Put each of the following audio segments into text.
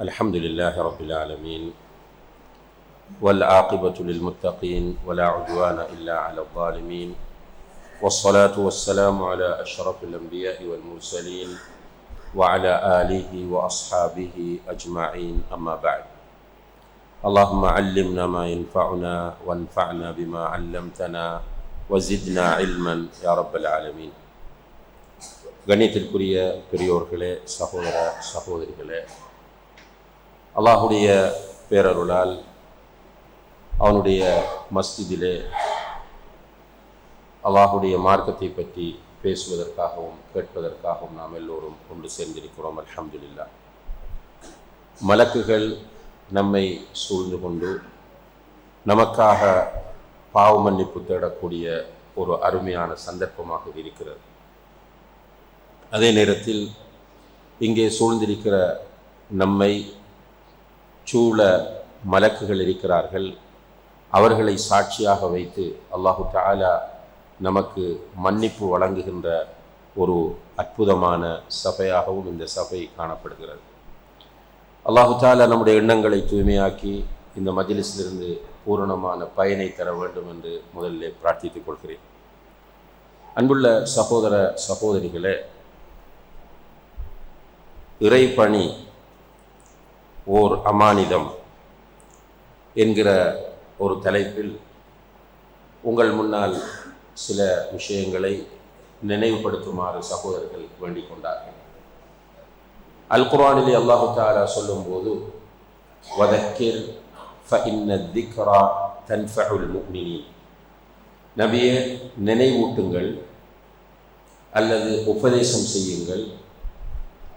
الحمد لله رب العالمين والعاقبة للمتقين ولا عدوان إلا على الظالمين والصلاة والسلام على أشرف الأنبياء والمرسلين وعلى آله وأصحابه أجمعين أما بعد. اللهم علمنا ما ينفعنا وانفعنا بما علمتنا وزدنا علما يا رب العالمين. கண்ணியத்திற்குரிய பெரியோர்களே, சகோதர சகோதரிகளே, அல்லாஹுடைய பேரருளால் அவனுடைய மஸ்ஜிதிலே அல்லாஹுடைய மார்க்கத்தை பற்றி பேசுவதற்காகவும் கேட்பதற்காகவும் நாம் எல்லோரும் கொண்டு சேர்ந்திருக்கிறோம். அல்ஹம்துலில்லாஹ். மலக்குகள் நம்மை சூழ்ந்து கொண்டு நமக்காக பாவ மன்னிப்பு தேடக்கூடிய ஒரு அருமையான சந்தர்ப்பமாக இருக்கிறது. அதே நேரத்தில் இங்கே சூழ்ந்திருக்கிற நம்மை சூழ மலக்குகள் இருக்கிறார்கள். அவர்களை சாட்சியாக வைத்து அல்லாஹு தஆலா நமக்கு மன்னிப்பு வழங்குகின்ற ஒரு அற்புதமான சபையாகவும் இந்த சபை காணப்படுகிறது. அல்லாஹு தஆலா நம்முடைய எண்ணங்களை தூய்மையாக்கி இந்த மஜ்லிஸிலிருந்து பூரணமான பயனை தர வேண்டும் என்று முதலில் பிரார்த்தித்துக் கொள்கிறேன். அன்புள்ள சகோதர சகோதரிகளே, இறைப்பணி ஓர் அமானிதம் என்கிற ஒரு தலைப்பில் உங்கள் முன்னால் சில விஷயங்களை நினைவுபடுத்துமாறு சகோதரர்கள் வேண்டிக் கொண்டார்கள். அல் குர்ஆனிலே அல்லாஹு தஆலா சொல்லும்போது, வதக்கிர் ஃபஇன்ன திக்ரா தன்ஃபஉல் முஃமினீன், நபியே நினைவூட்டுங்கள் அல்லது உபதேசம் செய்யுங்கள்.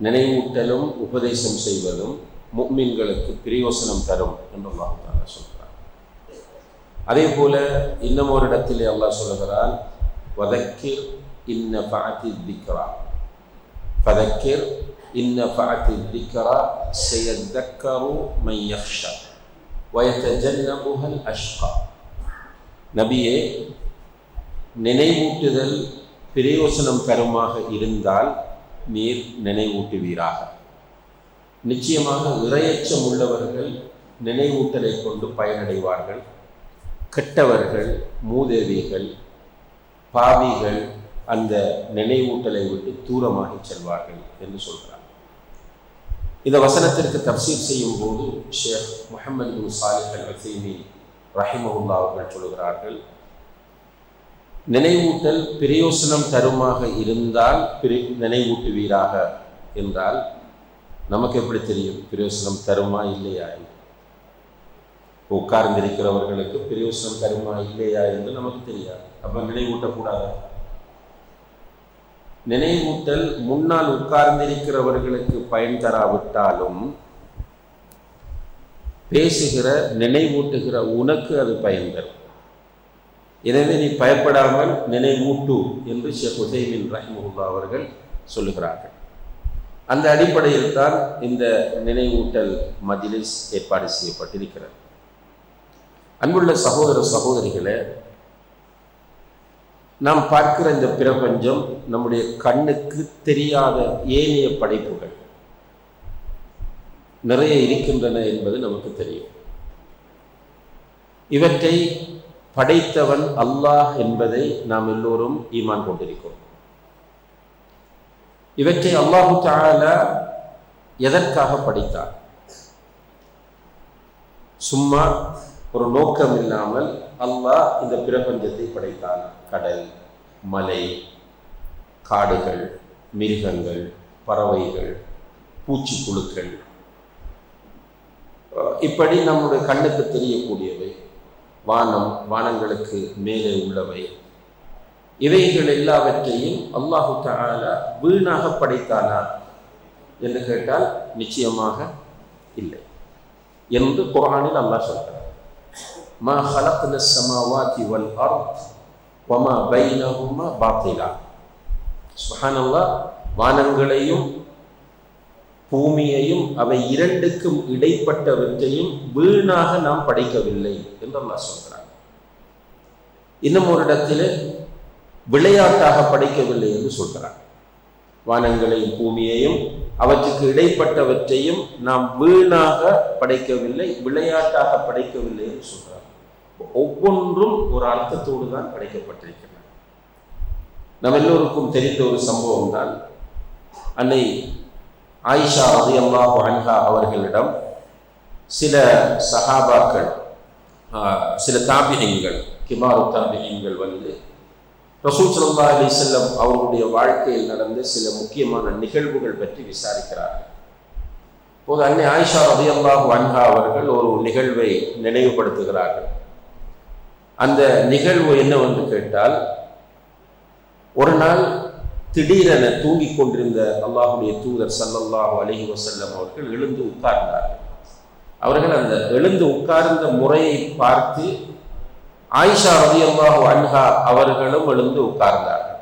நினைவூட்டலும் உபதேசம் செய்வதும் முஃமின்களுக்கு பிரயோசனம் தரும் என்று அல்லாஹ் தஆலா சொல்கிறார். அதே போல இன்னும் ஒரு இடத்திலே அல்லாஹ் சொல்கிறான், வதக்கிர் இன்ன ஃபஅத்தி திக்ரா ஃபதக்கிர் இன்ன ஃபஅத்தி திக்ரா சயதக்கரு மன் யக்ஷா வயதஜன்னபுஹல் அஷ்கா. நபியே, நினைவூட்டுதல் பிரயோசனம் தருமாக இருந்தால் நீர் நினைவூட்டுவீராக. நிச்சயமாக இறையச்சம் உள்ளவர்கள் நினைவூட்டலை கொண்டு பயனடைவார்கள். கெட்டவர்கள், மூதேவிகள், பாவிகள் அந்த நினைவூட்டலை விட்டு தூரமாகி செல்வார்கள் என்று சொல்கிறார். இந்த வசனத்திற்கு தஃசீர் செய்யும் போது ஷேக் முஹம்மது பின் சாலிஹ் அல் உஸைமீன் ரஹிமஹுல்லாஹ் அவர்கள் சொல்கிறார்கள், நினைவூட்டல் பிரயோசனம் தருமாக இருந்தால் நினைவூட்டுவீராக என்றால் நமக்கு எப்படி தெரியும் பிரயோசனம் தருமா இல்லையா என்று? உட்கார்ந்திருக்கிறவர்களுக்கு பிரயோசனம் தருமா இல்லையா என்று நமக்கு தெரியாது. அப்ப நினைவூட்டக்கூடாது. நினைவூட்டல் முன்னால் உட்கார்ந்திருக்கிறவர்களுக்கு பயன் தராவிட்டாலும் பேசுகிற நினைவூட்டுகிற உனக்கு அது பயன் தரும். எனவே நீ பயப்படாமல் நினைவூட்டு என்று ஷேக் உஸைமீன் ரஹிமஹுல்லாஹ் அவர்கள் சொல்லுகிறார்கள். அந்த அடிப்படையில் தான் இந்த நினைவூட்டல் மஜ்லிஸ் ஏற்பாடு செய்யப்பட்டிருக்கிறது. அன்புள்ள சகோதர சகோதரிகளே, நாம் பார்க்கிற இந்த பிரபஞ்சம் நம்முடைய கண்ணுக்கு தெரியாத ஏனைய படைப்புகள் நிறைய இருக்கின்றன என்பது நமக்கு தெரியும். இவற்றை படைத்தவன் அல்லாஹ் என்பதை நாம் எல்லோரும் ஈமான் கொண்டிருக்கிறோம். இவற்றை அல்லாஹு தஆலா எதற்காக படைத்தார்? சும்மா ஒரு நோக்கம் இல்லாமல் அல்லாஹ் இந்த பிரபஞ்சத்தை படைத்தான். கடல், மலை, காடுகள், மிருகங்கள், பறவைகள், பூச்சிப்புழுக்கள், இப்படி நம்முடைய கண்ணுக்கு தெரியக்கூடியவை, வானம், வானங்களுக்கு மேலே உள்ளவை, இவைகள் எல்லாவற்றையும் அல்லாஹு தஆலா வீணாக படைத்தானா என்று கேட்டால் நிச்சயமாக இல்லை என்று குர்ஆனில் அல்லாஹ் சொல்கிறார். மா ஹலக்ன ஸமாவாதி வல் அர்த் வமா பைனஹுமா பாத்திலா. சுப்ஹானல்லாஹ், வானங்களையும் பூமியையும் அவை இரண்டுக்கும் இடைப்பட்டவற்றையும் வீணாக நாம் படைக்கவில்லை என்று அல்லாஹ் சொல்கிறார். இன்னும் ஒரு இடத்திலே விளையாட்டாக படைக்கவில்லை என்று சொல்கிறார். வானங்களையும் பூமியையும் அவற்றுக்கு இடைப்பட்டவற்றையும் நாம் வீணாக படைக்கவில்லை, விளையாட்டாக படைக்கவில்லை என்று சொல்றார். ஒவ்வொன்றும் ஒரு அர்த்தத்தோடு தான் படைக்கப்பட்டிருக்கின்றன. நம்ம எல்லோருக்கும் தெரிந்த ஒரு சம்பவம் தான், அன்னை ஆயிஷா ரலியல்லாஹு அன்ஹா அவர்களிடம் சில சஹாபாக்கள், சில தாபிஈன்கள், கிபாரு தாபிஈன்கள் வந்து ரசூல் ஸல்லல்லாஹு அலைஹி வஸல்லம் அவர்களுடைய வாழ்க்கையில் நடந்த சில முக்கியமான நிகழ்வுகள் பற்றி விசாரிக்கிறார்கள். போது அன்னை ஆயிஷா ரலியல்லாஹு அன்ஹா அவர்கள் ஒரு நிகழ்வை நினைவுபடுத்துகிறார்கள். அந்த நிகழ்வு என்னவென்று கேட்டால், ஒரு நாள் திடீரென தூங்கிக் கொண்டிருந்த அல்லாஹுடைய தூதர் ஸல்லல்லாஹு அலைஹி வஸல்லம் அவர்கள் எழுந்து உட்கார்ந்தார்கள். அவர்கள் அந்த எழுந்து உட்கார்ந்த முறையை பார்த்து ஆயிஷா ரலியல்லாஹு அன்ஹா அவர்களும் எழுந்து உட்கார்ந்தார்கள்.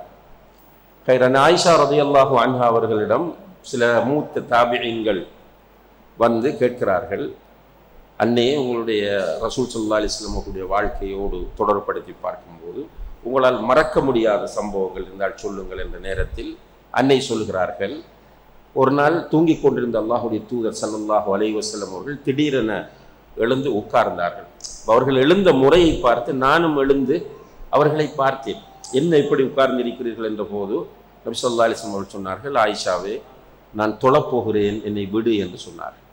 ஆயிஷா ரலியல்லாஹு அன்ஹா அவர்களிடம் சில மூத்த தாபிஈன்கள் வந்து கேட்கிறார்கள், அன்னையே உங்களுடைய ரசூல் ஸல்லல்லாஹு அலைஹி வஸல்லம் அவர்களுடைய வாழ்க்கையோடு தொடர்படுத்தி பார்க்கும்போது உங்களால் மறக்க முடியாத சம்பவங்கள் இருந்தால் சொல்லுங்கள் என்ற நேரத்தில் அன்னை சொல்கிறார்கள், ஒரு நாள் தூங்கிக் கொண்டிருந்த அல்லாஹுடைய தூதர் ஸல்லல்லாஹு அலைஹி வஸல்லம் அவர்கள் திடீரென எழுந்து உட்கார்ந்தார்கள். அவர்கள் எழுந்த முறையை பார்த்து நானும் எழுந்து அவர்களை பார்த்தேன். என்ன இப்படி உட்கார்ந்திருக்கிறீர்கள் என்ற போது நபி ஸல்லல்லாஹு அலைஹி வஸல்லம் அவர்கள் சொன்னார்கள், ஆயிஷாவே, நான் தொழப்போகிறேன், என்னை விடு என்று சொன்னார்கள்.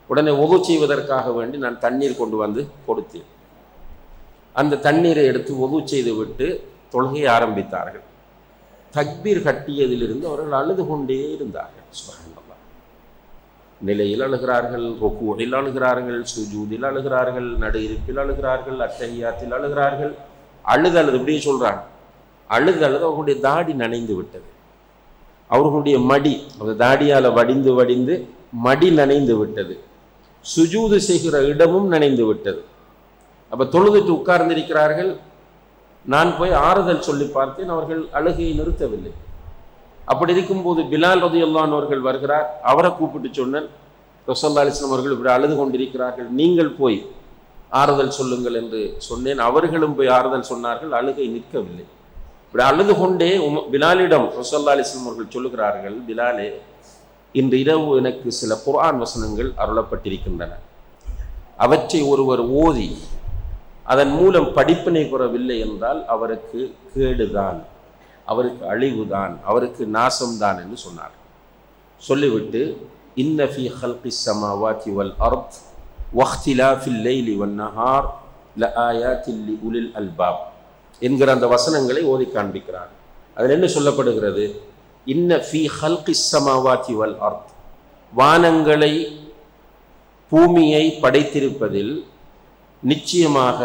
உடனே ஒது செய்வதற்காக வேண்டி நான் தண்ணீர் கொண்டு வந்து கொடுத்தேன். அந்த தண்ணீரை எடுத்து ஒது செய்து விட்டு தொழுகையை ஆரம்பித்தார்கள். தக்பீர் கட்டியதிலிருந்து அவர்கள் அழுது கொண்டே இருந்தார்கள். சுப்ஹானல்லாஹ். நிலையில் அழுகிறார்கள், ருக்கூஇல் அழுகிறார்கள், சுஜூதில் அழுகிறார்கள், நடு இருப்பில் அழுகிறார்கள், அத்தஹியாத்தில் அழுகிறார்கள். அழுது இப்படியே சொல்றாங்க, அழுது அவர்களுடைய தாடி நனைந்து விட்டது. அவர்களுடைய மடி, அந்த தாடியால் வடிந்து வடிந்து மடி நனைந்து விட்டது. சுஜூது செய்கிற இடமும் நனைந்து விட்டது. அப்போ தொழுதுட்டு உட்கார்ந்திருக்கிறார்கள். நான் போய் ஆறுதல் சொல்லி பார்த்தேன், அவர்கள் அழுகையை நிறுத்தவில்லை. அப்படி இருக்கும்போது பிலால் ரலியல்லாஹு அன்ஹு அவர்கள் வருகிறார். அவரை கூப்பிட்டு சொன்னேன், ரசூலுல்லாஹி ஸல்லல்லாஹு அலைஹி வஸல்லம் அவர்கள் இப்படி அழுது கொண்டிருக்கிறார்கள், நீங்கள் போய் ஆறுதல் சொல்லுங்கள் என்று சொன்னேன். அவர்களும் போய் ஆறுதல் சொன்னார்கள், அழுகை நிற்கவில்லை. இப்படி அழுது கொண்டே பிலாலிடம் ரசூலுல்லாஹி ஸல்லல்லாஹு அலைஹி வஸல்லம் அவர்கள் சொல்லுகிறார்கள், பிலாலே, இன்று இரவு எனக்கு சில குர்ஆன் வசனங்கள் அருளப்பட்டிருக்கின்றன. அவற்றை ஒருவர் ஓதி அதன் மூலம் படிப்பினை பெறவில்லை என்றால் அவருக்கு கேடுதான், அவருக்கு அழிவுதான், அவருக்கு நாசம்தான் என்று சொன்னார். சொல்லிவிட்டு, இன்ன ஃபீ ஹல்கிஸ் ஸமாவாதி வல் அர்த் வக்திலாஃபில் லைலி வன் நஹார் லஆயாத்தின் லிஉலில் அல்பாப் என்கிற அந்த வசனங்களை ஓதி காண்பிக்கிறார். அதில் என்ன சொல்லப்படுகிறது? இன்ன ஃபீ ஹல்கிஸ் ஸமாவாதி வல் அர்த், வானங்களை பூமியை படைத்திருப்பதில் நிச்சயமாக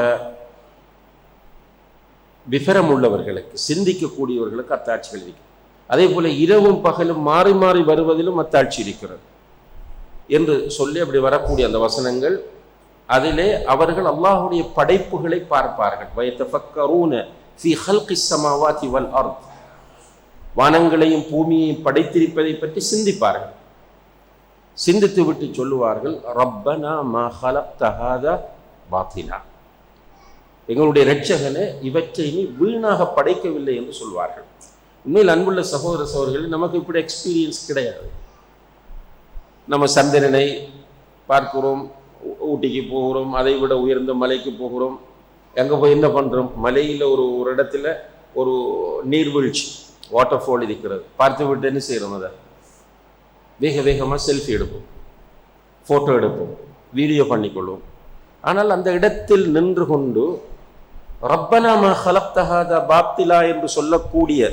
விவரம் உள்ளவர்களுக்கு, சிந்திக்கக்கூடியவர்களுக்கு அத்தாட்சிகள் இருக்கிறது. அதே போல இரவும் பகலும் மாறி மாறி வருவதிலும் அத்தாட்சி இருக்கிறது என்று சொல்லி அப்படி வரக்கூடிய அந்த வசனங்கள், அதிலே அவர்கள் அல்லாஹுடைய படைப்புகளை பார்ப்பார்கள். வயத்தஃபக்கரூன ஃபீ ஹல்கிஸ் ஸமாவாதி வல் அர்த், வானங்களையும் பூமியையும் படைத்திருப்பதை பற்றி சிந்திப்பார்கள். சிந்தித்து விட்டு சொல்லுவார்கள், ரப்பனா மா ஹலக்த ஹாதா பாத்திலா, எங்களுடைய இரட்சகனே, இவற்றை நீ வீணாக படைக்கவில்லை என்று சொல்வார்கள். உண்மையில் அன்புள்ள சகோதர சகோதரிகள், நமக்கு இப்படி எக்ஸ்பீரியன்ஸ் கிடையாது. நம்ம சந்திரனை பார்க்கிறோம், ஊட்டிக்கு போகிறோம், அதை விட உயர்ந்த மலைக்கு போகிறோம். எங்கே போய் என்ன பண்ணுறோம்? மலையில் ஒரு இடத்துல ஒரு நீர்வீழ்ச்சி, வாட்டர் ஃபால் இருக்கிறது. பார்த்து விட்டு என்ன செய்கிறோம்? அதை வேக வேகமாக செல்ஃபி எடுப்போம், ஃபோட்டோ எடுப்போம், வீடியோ பண்ணிக்கொள்வோம். ஆனால் அந்த இடத்தில் நின்று கொண்டு ரப்பனா மா ஹலக்த ஹாதா பாத்திலா என்று சொல்லக்கூடிய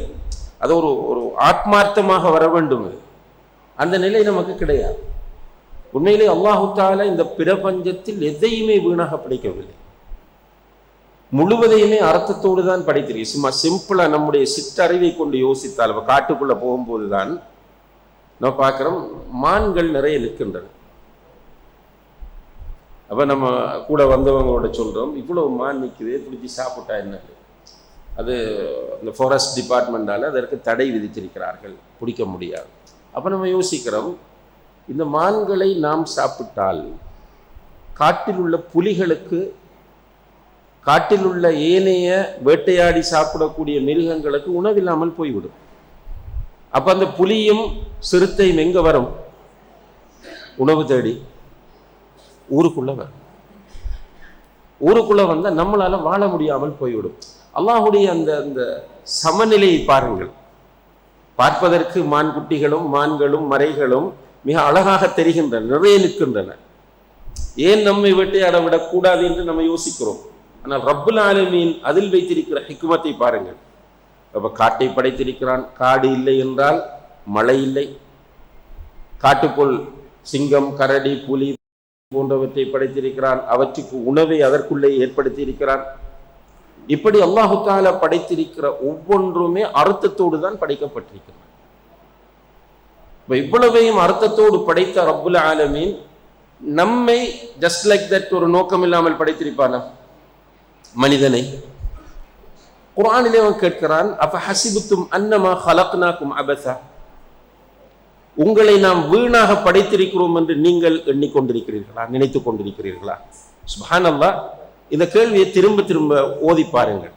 அது ஒரு ஆத்மார்த்தமாக வர வேண்டும். அந்த நிலை நமக்கு கிடையாது. உண்மையிலே அல்லாஹு தஆலா இந்த பிரபஞ்சத்தில் எதையுமே வீணாக படைக்கவில்லை, முழுவதையுமே அர்த்தத்தோடு தான் படைத்திருக்கு. சும்மா சிம்பிளா நம்முடைய சிற்றறிவை கொண்டு யோசித்தால், காட்டுக்குள்ள போகும்போது தான் நம்ம பார்க்குறோம், மான்கள் நிறைய நிற்கின்றன. அப்போ நம்ம கூட வந்தவங்களோட சொல்கிறோம், இவ்வளவு மான் நிற்குது, பிடிச்சி சாப்பிட்டா என்ன? அது இந்த ஃபாரஸ்ட் டிபார்ட்மெண்டால் அதற்கு தடை விதித்திருக்கிறார்கள், பிடிக்க முடியாது. அப்போ நம்ம யோசிக்கிறோம், இந்த மான்களை நாம் சாப்பிட்டால் காட்டில் உள்ள புலிகளுக்கு, காட்டில் உள்ள ஏனைய வேட்டையாடி சாப்பிடக்கூடிய மிருகங்களுக்கு உணவில்லாமல் போய்விடும். அப்ப அந்த புலியும் சிறுத்தையும் எங்க வரும்? உணவு தேடி ஊருக்குள்ள வரும். ஊருக்குள்ள வந்தா நம்மளால வாழ முடியாமல் போய்விடும். அல்லாஹுடைய அந்த அந்த சமநிலையை பாருங்கள். பார்ப்பதற்கு மான் குட்டிகளும் மான்களும் மரைகளும் மிக அழகாக தெரிகின்றன, நிறைய நிற்கின்றன. ஏன் நம்மை வேட்டையாட விடக்கூடாது என்று நம்ம யோசிக்கிறோம். ஆனால் ரப்புல் ஆலமீன் அதில் வைத்திருக்கிற ஹிக்மத்தை பாருங்கள். அப்ப காட்டை படைத்திருக்கிறான். காடு இல்லை என்றால் மழை இல்லை. காட்டுக்குள் சிங்கம், கரடி, புலி போன்றவற்றை படைத்திருக்கிறான். அவற்றுக்கு உணவை அதற்குள்ளே ஏற்படுத்தி இருக்கிறான். இப்படி அல்லாஹு தஆலா படைத்திருக்கிற ஒவ்வொன்றுமே அர்த்தத்தோடு தான் படைக்கப்பட்டிருக்கிறது. இவ்வளவையும் அர்த்தத்தோடு படைத்த ரப்புல் ஆலமீன் நம்மை ஜஸ்ட் லைக் தட் ஒரு நோக்கம் இல்லாமல் படைத்திருப்பானா மனிதனை? குர்ஆனிலே அவன் கேட்கிறான், அஃப ஹஸிபுத்தும் அன்னமா ஹலக்னாகும் அபஸா, உங்களை நாம் வீணாக படைத்திருக்கிறோம் என்று நீங்கள் எண்ணிக்கொண்டிருக்கிறீர்களா, நினைத்துக் கொண்டிருக்கிறீர்களா? சுப்ஹானல்லாஹ். இந்த கேள்வியை திரும்ப திரும்ப ஓதி பாருங்கள்.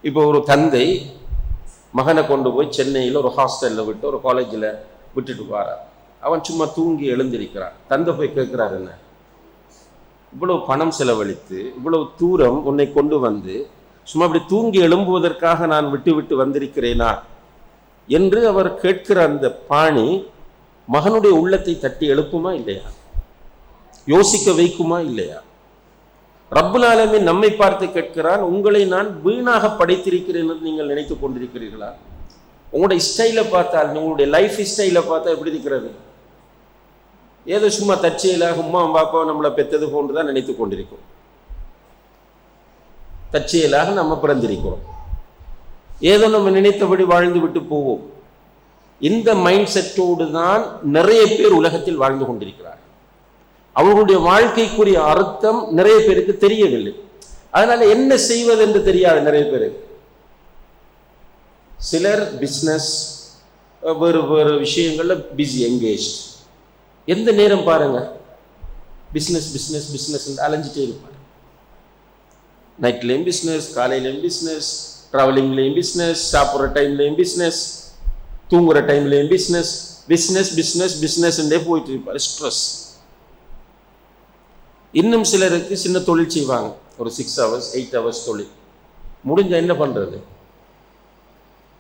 இப்போ ஒரு தந்தை மகனை கொண்டு போய் சென்னையில் ஒரு ஹாஸ்டலில் விட்டு ஒரு காலேஜில் விட்டுட்டு வரார். அவன் சும்மா தூங்கி எழுந்திருக்கிறான். தந்தை போய் கேட்கிறார், என்ன இவ்வளவு பணம் செலவழித்து இவ்வளவு தூரம் உன்னை கொண்டு வந்து சும்மா அப்படி தூங்கி எழும்புவதற்காக நான் விட்டு விட்டு வந்திருக்கிறேனா என்று அவர் கேட்கிற அந்த பாணி மகனுடைய உள்ளத்தை தட்டி எழுப்புமா இல்லையா? யோசிக்க வைக்குமா இல்லையா? ரப்புல் ஆலமீன் நம்மை பார்த்து கேட்கிறான், உங்களை நான் வீணாக படைத்திருக்கிறேன் என்று நீங்கள் நினைத்துக் கொண்டிருக்கிறீர்களா? உங்களுடைய ஸ்டைலை பார்த்தால், உங்களுடைய லைஃப் ஸ்டைலை பார்த்தா எப்படி இருக்கிறது? ஏதோ சும்மா தற்செயலாக உம்மா பாப்பா நம்மளை பெற்றது போன்று தான் நினைத்துக் கொண்டிருக்கிறோம். தற்செயலாக நம்ம பிறந்திருக்கிறோம். ஏதோ நம்ம நினைத்தபடி வாழ்ந்து விட்டு போவோம். இந்த மைண்ட் செட்டோடு தான் நிறைய பேர் உலகத்தில் வாழ்ந்து கொண்டிருக்கிறார். அவர்களுடைய வாழ்க்கைக்குரிய அர்த்தம் நிறைய பேருக்கு தெரியவில்லை. அதனால என்ன செய்வது என்று தெரியாது நிறைய பேருக்கு. சிலர் பிஸ்னஸ், வேறு வேறு விஷயங்கள்ல பிஸி, என்கேஜ். எந்த நேரம் பாருங்க பிஸ்னஸ் பிஸ்னஸ் பிஸ்னஸ் அலைஞ்சிட்டே இருப்பார். நைட்லேயும் பிஸ்னஸ், காலையிலையும் பிஸ்னஸ், ட்ராவலிங்லேயும் பிஸ்னஸ், சாப்பிட்ற டைம்லேயும் பிஸ்னஸ், தூங்குற டைம்லேயும் பிஸ்னஸ், பிஸ்னஸ் பிஸ்னஸ் பிஸ்னஸ்ன்றே போயிட்டு இருப்பார். ஸ்ட்ரெஸ். இன்னும் சிலருக்கு சின்ன தொழில் செய்வாங்க, ஒரு 6 hours 8 hours தொழில் முடிஞ்ச என்ன பண்றது?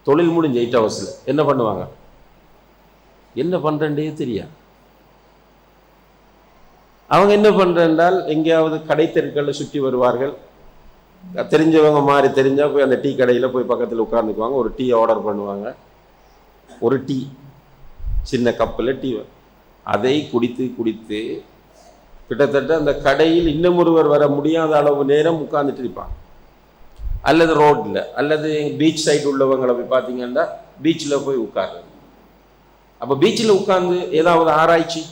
தொழில் முடிஞ்ச 8 hours என்ன பண்ணுவாங்க? என்ன பண்றேன்றே தெரியாது. அவங்க என்ன பண்றால் எங்கேயாவது கடை தெருக்களில் சுற்றி வருவார்கள். தெரிஞ்சவங்க மாதிரி தெரிஞ்சா போய் அந்த டீ கடையில் போய் பக்கத்தில் உட்கார்ந்துக்குவாங்க. ஒரு டீ ஆர்டர் பண்ணுவாங்க. ஒரு டீ சின்ன கப்பில் டீ, அதை குடித்து குடித்து கிட்டத்தட்ட அந்த கடையில் இன்னும் ஒருவர் வர முடியாத அளவு நேரம் உட்கார்ந்துட்டு இருப்பாங்க. அல்லது ரோட்ல, அல்லது பீச் சைடு உள்ளவங்களை போய் பார்த்தீங்கன்னா பீச்சில் போய் உட்கார்றது. அப்போ பீச்சில் உட்கார்ந்து ஏதாவது ஆராய்ச்சி,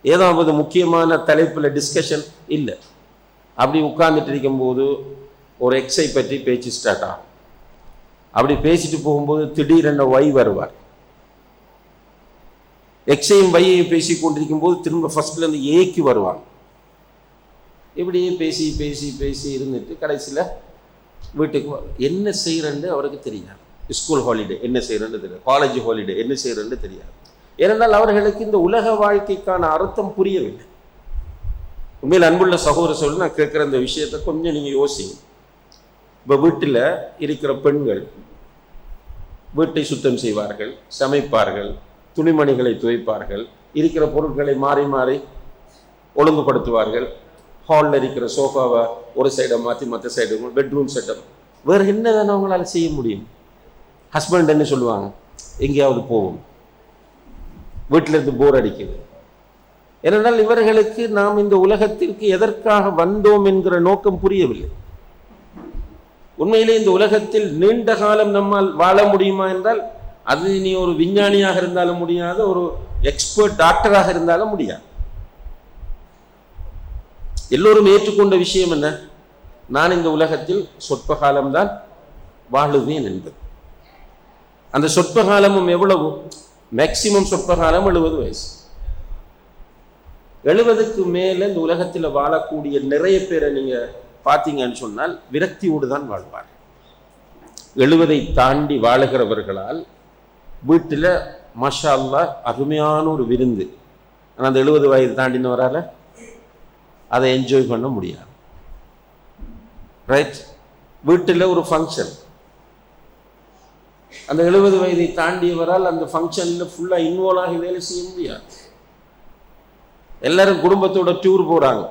ஏதாவது முக்கியமான தலைப்பில் டிஸ்கஷன் இல்லை. அப்படி உட்கார்ந்துட்டு இருக்கும்போது ஒரு எக்ஸை பற்றி பேச்சு ஸ்டார்ட் ஆகும். அப்படி பேசிட்டு போகும்போது திடீரென வை வருவார். எக்ஸையும் வையையும் பேசி கொண்டிருக்கும் போது திரும்ப ஃபர்ஸ்ட்ல இருந்து ஏக்கு வருவாங்க. இப்படியே பேசி பேசி பேசி இருந்துட்டு கடைசியில் வீட்டுக்கு என்ன செய்யறன்னு அவருக்கு தெரியாது. ஸ்கூல் ஹாலிடே என்ன செய்யறன்னு தெரியாது, காலேஜ் ஹாலிடே என்ன செய்யறன்னு தெரியாது. ஏனென்றால் அவர்களுக்கு இந்த உலக வாழ்க்கைக்கான அர்த்தம் புரியவில்லை. உண்மையில் அன்புள்ள சகோதர சொல்லி நான் கேட்குற இந்த விஷயத்தை கொஞ்சம் நீங்கள் யோசிங்க. இப்போ வீட்டில் இருக்கிற பெண்கள் வீட்டை சுத்தம் செய்வார்கள், சமைப்பார்கள், துணிமணிகளை துவைப்பார்கள், இருக்கிற பொருட்களை மாறி மாறி ஒழுங்குபடுத்துவார்கள். ஹாலில் இருக்கிற சோஃபாவை ஒரு சைடை மாற்றி மற்ற சைடு, பெட்ரூம் செட்டப், வேறு என்ன தானே அவங்களால செய்ய முடியும்? ஹஸ்பண்ட் என்ன சொல்லுவாங்க, எங்கேயாவது போவோம், வீட்டில் இருந்து போர் அடிக்குது. ஏனென்றால் இவர்களுக்கு நாம் இந்த உலகத்திற்கு எதற்காக வந்தோம் என்கிற நோக்கம் புரியவில்லை. உண்மையிலே இந்த உலகத்தில் நீண்ட காலம் நம்மால் வாழ முடியுமா என்றால் அது நீ ஒரு விஞ்ஞானியாக இருந்தாலும் முடியாது, ஒரு எக்ஸ்பர்ட் டாக்டராக இருந்தாலும் முடியாது. எல்லோரும் ஏற்றுக்கொண்ட விஷயம் என்ன? நான் இந்த உலகத்தில் சொற்ப காலம்தான் வாழுவேன் என்பது. அந்த சொற்ப காலமும் எவ்வளவு? மேக்சிமம் சொற்ப காலம் 70 வயசு. 70க்கு மேல இந்த உலகத்தில் வாழக்கூடிய நிறைய பேரை நீங்க பார்த்தீங்கன்னு சொன்னால் விரக்தியோடு தான் வாழ்வார். 70 தாண்டி வாழுகிறவர்களால் வீட்டில் மாஷா அல்லாஹ் அருமையான ஒரு விருந்து. ஆனால் அந்த 70 வயது தாண்டினவரால் அதை என்ஜாய் பண்ண முடியாது. ரைட்? வீட்டில் ஒரு ஃபங்க்ஷன், அந்த 70 வயதை தாண்டியவரால் அந்த ஃபங்க்ஷனில் ஃபுல்லாக இன்வால்வ் ஆகி வேலை செய்ய முடியாது. எல்லாரும் குடும்பத்தோட டூர் போகிறாங்க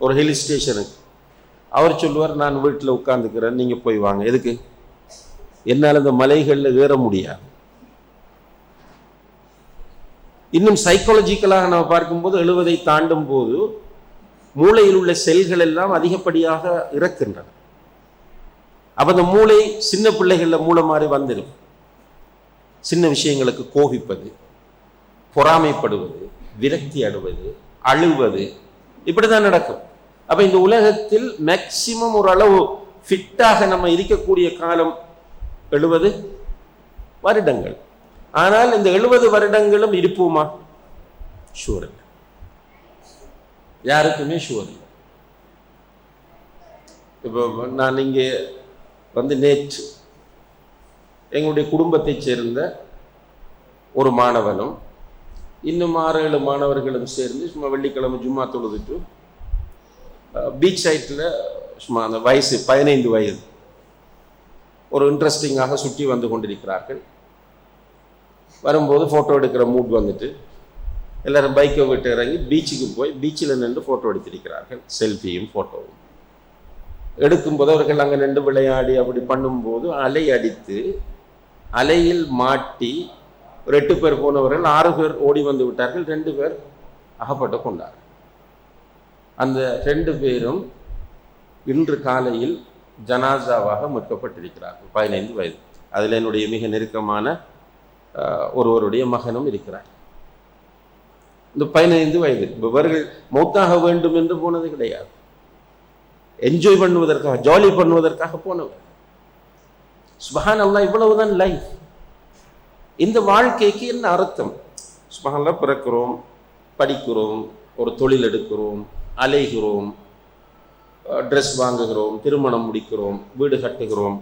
ஒரு ஹில் ஸ்டேஷனுக்கு. அவர் சொல்லுவார், நான் வீட்டில் உட்காந்துக்கிறேன், நீங்கள் போய் வாங்க. எதுக்கு? என்னால் அந்த மலைகளில் ஏற முடியாது. இன்னும் சைக்காலஜிக்கலாக நம்ம பார்க்கும்போது 70 தாண்டும் போது மூளையில் உள்ள செல்கள் எல்லாம் அதிகப்படியாக இறக்கின்றன. அப்போ அந்த மூளை சின்ன பிள்ளைகளில் மூளை மாதிரி வந்துடும். சின்ன விஷயங்களுக்கு கோபிப்பது, பொறாமைப்படுவது, விரக்தி அடைவது, அழுவது, இப்படிதான் நடக்கும். அப்போ இந்த உலகத்தில் மேக்சிமம் ஒரு அளவு ஃபிட்டாக நம்ம இருக்கக்கூடிய காலம் 70 வருடங்கள். ஆனால் இந்த 70 வருடங்களும் இருப்போமா? ஷூர் இல்லை, யாருக்குமே ஷூர் இல்லை. இப்போ நான் இங்கே வந்து நேற்று எங்களுடைய குடும்பத்தை சேர்ந்த ஒரு மாணவனும் இன்னும் 6-7 மாணவர்களும் சேர்ந்து சும்மா வெள்ளிக்கிழமை ஜும்மா தொழுதுட்டு பீச் சைட்டில் சும்மா அந்த வயசு 15 வயது ஒரு இன்ட்ரெஸ்டிங்காக சுற்றி வந்து கொண்டிருக்கிறார்கள். வரும்போது ஃபோட்டோ எடுக்கிற மூட் வந்துட்டு எல்லோரும் பைக்கை விட்டு இறங்கி பீச்சுக்கு போய் பீச்சில் நின்று ஃபோட்டோ எடுத்திருக்கிறார்கள். செல்ஃபியும் ஃபோட்டோவும் எடுக்கும்போது அவர்கள் அங்கே நின்று விளையாடி அப்படி பண்ணும்போது அலை அடித்து அலையில் மாட்டி ஒரு 8 பேர் போனவர்கள் 6 பேர் ஓடி வந்து விட்டார்கள். 2 பேர் அகப்பட்டு கொண்டார்கள். அந்த 2 பேரும் இன்று காலையில் ஜனாசாவாக மீட்கப்பட்டிருக்கிறார்கள். 15 வயது. அதில் என்னுடைய மிக நெருக்கமான ஒருவருடைய மகனும் இருக்கிறார். இந்த 15 வயது இவர்கள் மௌத்தாக வேண்டும் என்று போனது கிடையாது, என்ஜாய் பண்ணுவதற்காக, ஜாலி பண்ணுவதற்காக போனவர். சுப்ஹான் அல்லாஹ், இவ்வளவுதான் லைஃப். இந்த வாழ்க்கைக்கு என்ன அர்த்தம்? சுப்ஹான் அல்லாஹ், பிறக்கிறோம், படிக்கிறோம், ஒரு தொழில் எடுக்கிறோம், அலைகிறோம், ட்ரெஸ் வாங்குகிறோம், திருமணம் முடிக்கிறோம், வீடு கட்டுகிறோம்,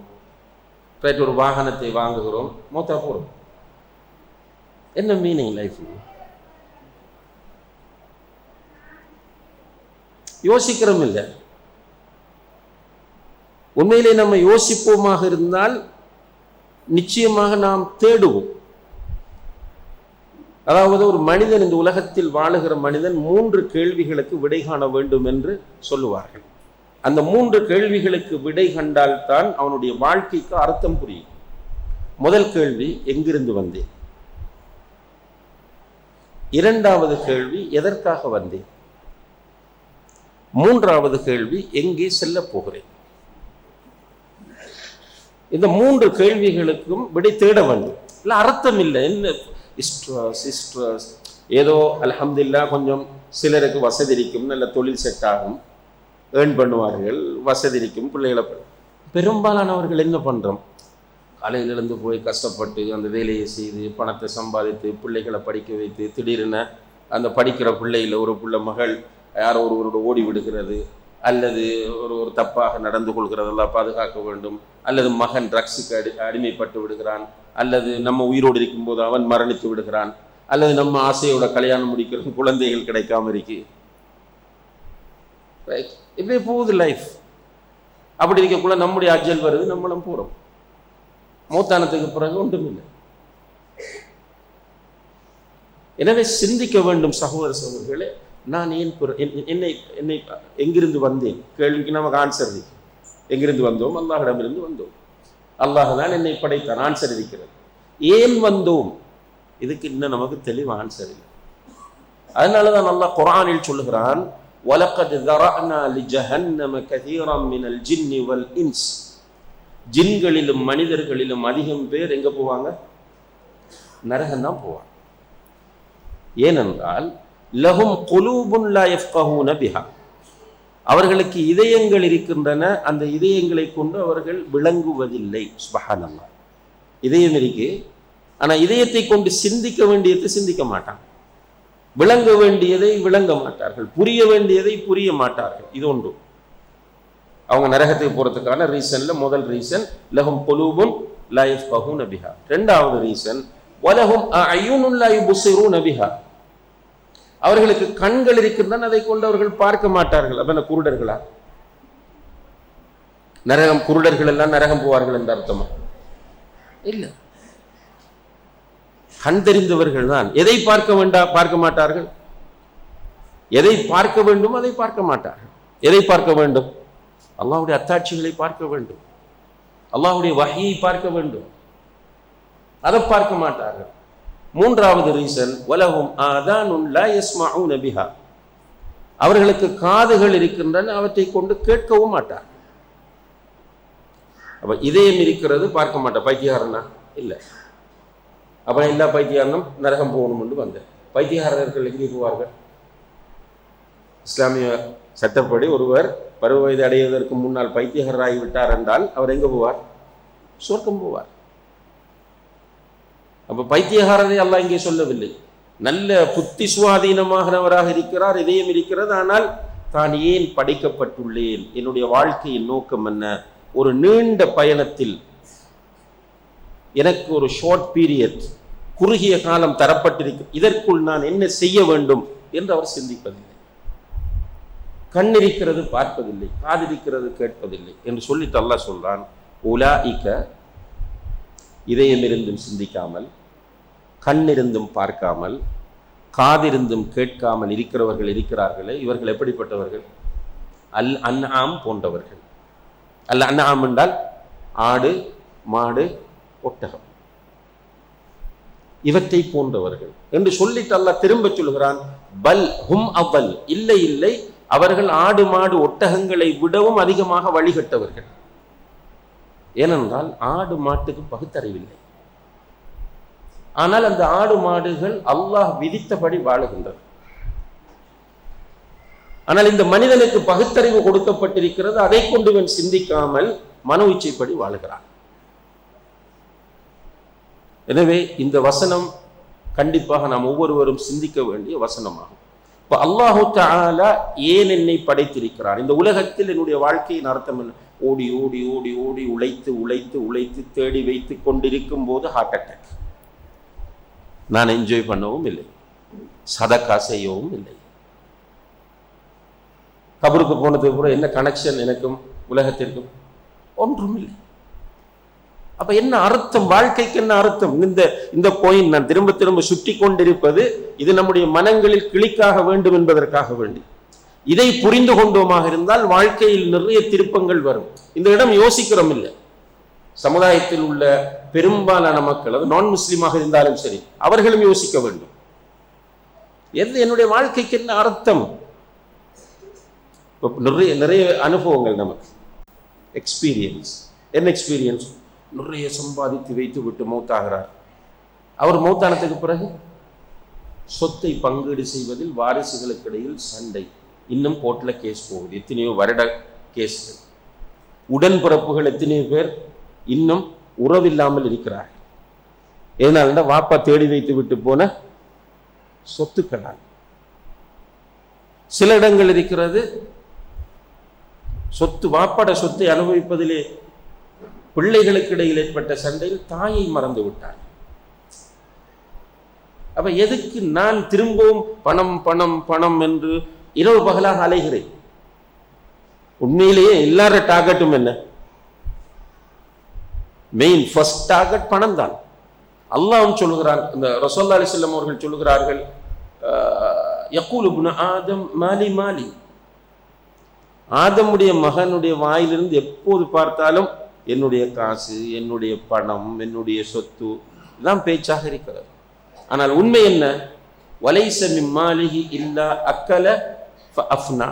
ஒரு வாகனத்தை வாங்குகிறோம், மௌத்தா போகிறோம். என்ன மீனிங் லைஃப்? யோசிக்கிறோம் இல்லை. உண்மையிலே நம்ம யோசிப்போமாக இருந்தால் நிச்சயமாக நாம் தேடுவோம். அதாவது ஒரு மனிதன், இந்த உலகத்தில் வாழுகிற மனிதன் 3 கேள்விகளுக்கு விடை காண வேண்டும் என்று சொல்லுவார்கள். அந்த 3 கேள்விகளுக்கு விடை கண்டால்தான் அவனுடைய வாழ்க்கைக்கு அர்த்தம் புரியும். முதல் கேள்வி, எங்கிருந்து வந்தேன்? 2வது கேள்வி, எதற்காக வந்தேன்? 3வது கேள்வி, எங்கே செல்ல போகிறேன்? இந்த 3 கேள்விகளுக்கும் விடை தேட வேண்டும். இல்லை அர்த்தம் இல்லை. என்ன ஸ்ட்ரெஸ் ஏதோ அல்ஹம்துலில்லாஹ் கொஞ்சம் சிலருக்கு வசதி இருக்கும், நல்ல தொழில் செட் ஆகும், ஏர்ன் பண்ணுவார்கள், வசதி இருக்கும், பிள்ளைகளை. பெரும்பாலானவர்கள் என்ன பண்ணுறோம்? காலையிலிருந்து போய் கஷ்டப்பட்டு அந்த வேலையை செய்து பணத்தை சம்பாதித்து பிள்ளைகளை படிக்க வைத்து திடீரென அந்த படிக்கிற பிள்ளையில் ஒரு பிள்ளை மகள் யாரோ ஒருவரோட ஓடி விடுகிறது, அல்லது ஒரு தப்பாக நடந்து கொள்கிறதெல்லாம் பாதுகாக்க வேண்டும், அல்லது மகன் ட்ரக்ஸுக்கு அடிமைப்பட்டு விடுகிறான், அல்லது நம்ம உயிரோடு இருக்கும்போது அவன் மரணித்து விடுகிறான், அல்லது நம்ம ஆசையோட கல்யாணம் முடிக்கிறது, குழந்தைகள் கிடைக்காம இருக்கு. ரைட்? இப்படியே போகுது லைஃப். அப்படி இருக்கக்குள்ள நம்முடைய அஜல் வருது, நம்மளும் போகிறோம். மூத்தானத்துக்கு பிறகு ஒன்றுமில்லை. எனவே சிந்திக்க வேண்டும் சகோதர சகோதரிகளே. நான் ஏன் என்னை எங்கிருந்து வந்தேன் கேள்விக்கு நமக்கு ஆன்சர் இருக்கு. எங்கிருந்து வந்தோம்? அல்லாஹ்விடமிருந்து வந்தோம். அல்லாஹ் தான் என்னை படைத்தான், ஆன்சர் இருக்கிறது. ஏன் வந்தோம்? இதுக்கு இன்னும் நமக்கு தெளிவு ஆன்சர் இல்லை. அதனாலதான் அல்லாஹ் குர்ஆனில் சொல்லுகிறான், وَلَقَدْ ذَرَأْنَا لِجَهَنَّمَ كَثِيرًا مِنَ الْجِنِّ وَالْإِنْسِ. ஜின்களிலும் மனிதர்களிலும் அதிகம் பேர் எங்க போவாங்க? நரகம்தான் போவாங்க. ஏனென்றால் லஹும் குலூபுன் லா யஃப்கஹூன பிஹா, அவர்களுக்கு இதயங்கள் இருக்கின்றன, அந்த இதயங்களை கொண்டு அவர்கள் விளங்குவதில்லை. சுப்ஹானல்லாஹ், இதயம் இருக்கு, ஆனா இதயத்தை கொண்டு சிந்திக்க வேண்டியதை சிந்திக்க மாட்டாங்க, விளங்க வேண்டியதை விளங்க மாட்டார்கள், புரிய வேண்டியதை புரிய மாட்டார்கள். இது ஒன்று. அவங்க நரகத்துக்கு போறதுக்கான ரீசன்ல முதல் ரீசன் லஹும் குலூபுன் லா யஃப்கஹூன பிஹா. இரண்டாவது ரீசன் வலஹும் அயுனுன் லா யுப்ஸிரூன பிஹா. அவர்களுக்கு கண்கள் இருக்கின்றன, அதை கொண்டு அவர்கள் பார்க்க மாட்டார்கள். அப்ப என்ன குருடர்களா? நரகம் குருடர்கள் எல்லாம் நரகம் போவார்கள் என்ற அர்த்தமா? இல்ல, கண் தெரிந்தவர்கள் தான். எதை பார்க்க மாட்டார்கள்? எதை பார்க்க வேண்டும் அதை பார்க்க மாட்டார்கள். எதை பார்க்க வேண்டும்? அல்லாஹ்வுடைய அத்தாட்சிகளை பார்க்க வேண்டும், அல்லாஹ்வுடைய வஹீயை பார்க்க வேண்டும், அதை பார்க்க மாட்டார்கள். மூன்றாவது ரீசன் வலஹும் ஆதானுன் லா யஸ்மஊன பிஹா. அவர்களுக்கு காதுகள் இருக்கின்றன, அவற்றை கொண்டு கேட்கவும் மாட்டார். அப்ப இதயம் இருக்கிறது, பார்க்க மாட்டார். பைத்தியகாரனா? இல்லை. அப்ப எல்லா பைத்தியாரனும் நரகம் போகணும் என்று வந்த பைத்தியகாரர்கள் எங்கே போவார்கள்? இஸ்லாமிய சட்டப்படி ஒருவர் பருவ வயது அடைவதற்கு முன்னால் பைத்தியகாரராகி விட்டார் என்றால் அவர் எங்க போவார்? சொர்க்கம் போவார். அப்ப பைத்தியகாரரை அல்லாஹ் இங்கே சொல்லவில்லை. நல்ல புத்தி சுவாதீனமாகவராக இருக்கிறார், இதயம் இருக்கிறது. ஆனால் தான் ஏன் படைக்கப்பட்டுள்ளேன், என்னுடைய வாழ்க்கையின் நோக்கம் என்ன, ஒரு நீண்ட பயணத்தில் எனக்கு ஒரு ஷார்ட் பீரியட், குறுகிய காலம் தரப்பட்டிருக்கு, இதற்குள் நான் என்ன செய்ய வேண்டும் என்று அவர் சிந்திப்பதில்லை. கண் இருக்கிறது பார்ப்பதில்லை, காது இருக்கிறது கேட்பதில்லை என்று சொல்லிட்டு அல்லாஹ் சொல்றான், உலாஇக, இதயமிருந்தும் சிந்திக்காமல், கண்ணிருந்தும் பார்க்காமல், காதிருந்தும் கேட்காமல் இருக்கிறவர்கள் இருக்கிறார்களே, இவர்கள் எப்படிப்பட்டவர்கள்? அல் அன்ஆம் போன்றவர்கள். அல் அன்ஆம் என்றால் ஆடு, மாடு, ஒட்டகம், இவற்றை போன்றவர்கள் என்று சொல்லிட்டு அல்லாஹ் திரும்ப சொல்கிறான், பல் ஹும் அவல், இல்லை இல்லை, அவர்கள் ஆடு மாடு ஒட்டகங்களை விடவும் அதிகமாக வழிகட்டவர்கள். ஏனென்றால் ஆடு மாட்டுக்கு பகுத்தறிவில்லை. ஆனால் அந்த ஆடு மாடுகள் அல்லாஹ் விதித்தபடி வாழுகின்றது. ஆனால் இந்த மனிதனுக்கு பகுத்தறிவு கொடுக்கப்பட்டிருக்கிறது, அதை கொண்டு இவன் சிந்திக்காமல் மனோ இச்சைப்படி வாழுகிறான். எனவே இந்த வசனம் கண்டிப்பாக நாம் ஒவ்வொருவரும் சிந்திக்க வேண்டிய வசனமாகும். இப்போ அல்லாஹு தஆலா ஏன் என்னை படைத்திருக்கிறார்? இந்த உலகத்தில் என்னுடைய வாழ்க்கையின் அர்த்தம் என்ன? ஓடி ஓடி ஓடி ஓடி உழைத்து உழைத்து உழைத்து தேடி வைத்து கொண்டிருக்கும் போது ஹார்ட் அட்டாக். நான் என்ஜாய் பண்ணவும் இல்லை, சதக்கா செய்யவும் இல்லை. கபருக்கு போனதுக்கு கூட என்ன கனெக்ஷன் எனக்கும் உலகத்திற்கும்? ஒன்றும் இல்லை. அப்ப என்ன அர்த்தம்? வாழ்க்கைக்கு என்ன அர்த்தம்? இந்த பாயிண்ட் நான் திரும்ப திரும்ப சுற்றி கொண்டிருப்பது, இது நம்முடைய மனங்களில் கிளிக்காக வேண்டும் என்பதற்காக வேண்டி. இதை புரிந்து கொண்டோமாக இருந்தால் வாழ்க்கையில் நிறைய திருப்பங்கள் வரும். இந்த இடம் யோசிக்கிறோம் இல்லை. சமுதாயத்தில் உள்ள பெரும்பாலான மக்கள், அது நான் முஸ்லீமாக இருந்தாலும் சரி, அவர்களும் யோசிக்க வேண்டும். என்னுடைய வாழ்க்கைக்கு என்ன அர்த்தம்? நிறைய நிறைய அனுபவங்கள் நமக்கு, எக்ஸ்பீரியன்ஸ். என்ன எக்ஸ்பீரியன்ஸ்? நிறைய சம்பாதித்து வைத்து விட்டு மௌத்தாகிறார். அவர் மௌத்தானத்துக்கு பிறகு சொத்தை பங்கீடு செய்வதில் வாரிசுகளுக்கு இடையில் சண்டை, இன்னும் கோர்ட்ல கேஸ் போகுது, எத்தனையோ வருட கேஸ்கள். உடன்பிறப்புகள் எத்தனையோ பேர் இன்னும் உறவில்லாமல் இருக்கிறார்கள். ஏனால வாப்பா தேடி வைத்து விட்டு போன சொத்துக்களால். சில இடங்கள் இருக்கிறது, சொத்து, வாப்பாட சொத்தை அனுபவிப்பதிலே பிள்ளைகளுக்கு இடையில் ஏற்பட்ட சண்டையில் தாயை மறந்து விட்டார். அப்ப எதுக்கு நான் திரும்பவும் பணம் பணம் பணம் என்று இரவு பகலாக அலைகிறேன்? உண்மையிலேயே எல்லார டார்கெட்டும் என்ன? மெயின் ஃபர்ஸ்ட் டார்கெட் பணம் தான். அல்லாஹ் சொல்லுகிறான், இந்த ரசூலுல்லாஹி அலைஹி வஸல்லம் அவர்கள் சொல்லுகிறார்கள், யகூலு இப்னு ஆதம் மாலி மாலி. ஆதமுடைய மகனுடைய வாயிலிருந்து எப்போது பார்த்தாலும் என்னுடைய காசு, என்னுடைய பணம், என்னுடைய சொத்து தான் பேச்சாக இருக்கிறது. ஆனால் உண்மை என்ன? வலைஸ மின் மாலிஹி இல்லா அக்கல ஃபஅஃப்னா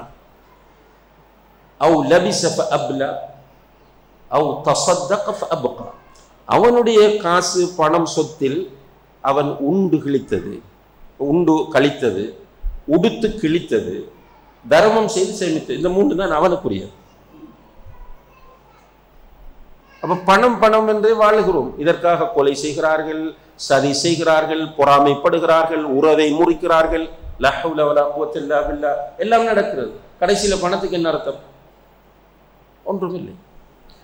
அவ் லபிஸ ஃபஅப்லா அவ் தஸத்தக ஃபஅப்கா. அவனுடைய காசு, பணம், சொத்தில் அவன் உண்டு கழித்தது, உடுத்து கிழித்தது, தர்மம் செய்து சேமித்தது. இந்த மூன்று தான் அவனுக்குரியது. அப்ப பணம் பணம் என்றே வாழுகிறோம். இதற்காக கொலை செய்கிறார்கள், சதி செய்கிறார்கள், பொறாமைப்படுகிறார்கள், உறவை முறிக்கிறார்கள். லா ஹவ்ல வலா குவத்த இல்லா பில்லாஹ் எல்லாம் நடக்கிறது. கடைசியில பணத்துக்கு என்ன அர்த்தம்? ஒன்றுமில்லை.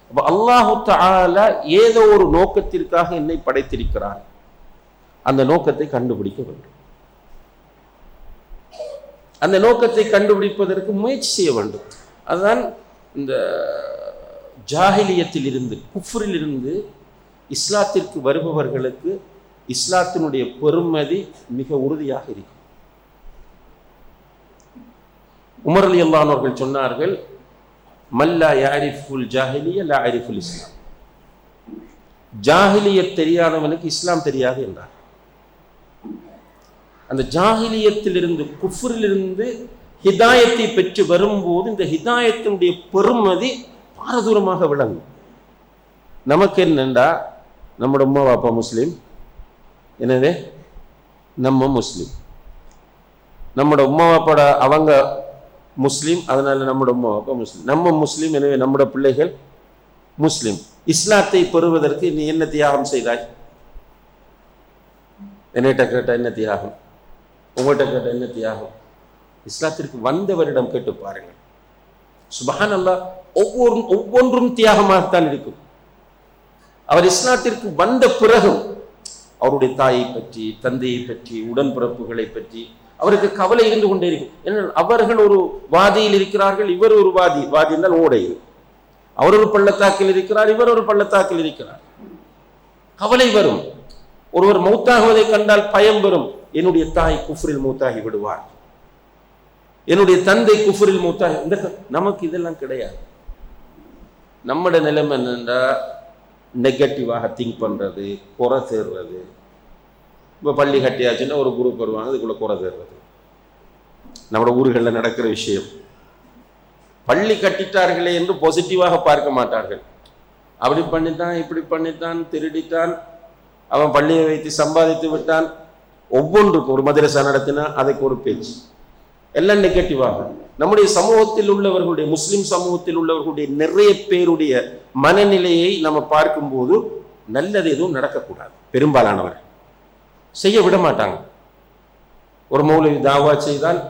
அப்ப அல்லாஹு தஆலா ஏதோ ஒரு நோக்கத்திற்காக என்னை படைத்திருக்கிறான். அந்த நோக்கத்தை கண்டுபிடிக்க வேண்டும். அந்த நோக்கத்தை கண்டுபிடிப்பதற்கு முயற்சி செய்ய வேண்டும். அதுதான் இந்த ஜாஹிலியத்தில் இருந்து, குஃப்ரில் இருந்து இஸ்லாத்திற்கு வருபவர்களுக்கு இஸ்லாத்தினுடைய பெருமதி மிக உறுதியாக இருக்கும். உமர் ரலியல்லாஹு அன்ஹு அவர்கள் சொன்னார்கள், மல்லா யாரிஃபுல் ஜாஹிலிய லா யாரிஃபுல் இஸ்லாம். ஜாஹிலியத் தெரியாதவனுக்கு இஸ்லாம் தெரியாது என்றார். அந்த ஜாஹிலியத்திலிருந்து, குஃப்ரிலிருந்து ஹிதாயத்தை பெற்று வரும்போது இந்த ஹிதாயத்தினுடைய பெருமதி பாரதூரமாக விளங்கும். நமக்கு என்னண்டா, நம்மட உம்மா வாப்பா முஸ்லீம், எனவே நம்ம முஸ்லீம், நம்மட உம்மா வாப்பாட அவங்க முஸ்லீம், அதனால நம்மட உம்மா வாப்பா முஸ்லீம், நம்ம முஸ்லீம், எனவே நம்மட பிள்ளைகள் முஸ்லீம். இஸ்லாத்தை பெறுவதற்கு நீ என்ன தியாகம் செய்தாய்? என்னிட்ட கேட்ட என்ன தியாகம், உங்கள்கிட்ட கேட்ட என்ன தியாகம்? இஸ்லாத்திற்கு வந்தவரிடம் கேட்டு பாருங்கள். சுப்ஹானல்லாஹ், ஒவ்வொன்றும் தியாகமாகத்தான் இருக்கும். அவர் இஸ்லாத்திற்கு வந்த பிறகும் அவருடைய தாயை பற்றி, தந்தையை பற்றி, உடன்பிறப்புகளை பற்றி அவருக்கு கவலை இருந்து கொண்டே இருக்கும். ஏன்னா அவர்கள் ஒரு வாதியில் இருக்கிறார்கள், இவர் ஒரு வாதி என்றால் ஓடையில். அவர் ஒரு பள்ளத்தாக்கில் இருக்கிறார், இவர் ஒரு பள்ளத்தாக்கில் இருக்கிறார். கவலை வரும். ஒருவர் மௌத்தாகுவதை கண்டால் பயம் வரும். என்னுடைய தாய் குஃப்ரில் மௌத்தாகி விடுவார், என்னுடைய தந்தை குஃப்ரில் மௌத்தாகி. நமக்கு இதெல்லாம் கிடையாது. நம்மட நிலைமை என்னென்றா, நெகட்டிவாக திங்க் பண்ணுறது, குறை தேர்றது. இப்போ பள்ளி கட்டியாச்சுன்னா ஒரு குரூப் வருவாங்க, அதுக்குள்ளே குறை தேர்றது. நம்மளோட ஊர்களில் நடக்கிற விஷயம். பள்ளி கட்டிட்டார்களே என்று பாசிட்டிவாக பார்க்க மாட்டார்கள். அப்படி பண்ணித்தான், இப்படி பண்ணித்தான், திருடித்தான், அவன் பள்ளியை வைத்து சம்பாதித்து விட்டான். ஒவ்வொன்றுக்கும் ஒரு மதரசா நடத்தினா அதுக்கு ஒரு பேச்சு, எல்லாம் நெகட்டிவாக. நம்முடைய சமூகத்தில் உள்ளவர்களுடைய, முஸ்லிம் சமூகத்தில் உள்ளவர்களுடைய நிறைய பேருடைய மனநிலையை நம்ம பார்க்கும்போது நல்லது எதுவும் நடக்கக்கூடாது. பெரும்பாலானவர் செய்ய விட மாட்டாங்க. ஒரு மௌலவி தாவா செய்தால்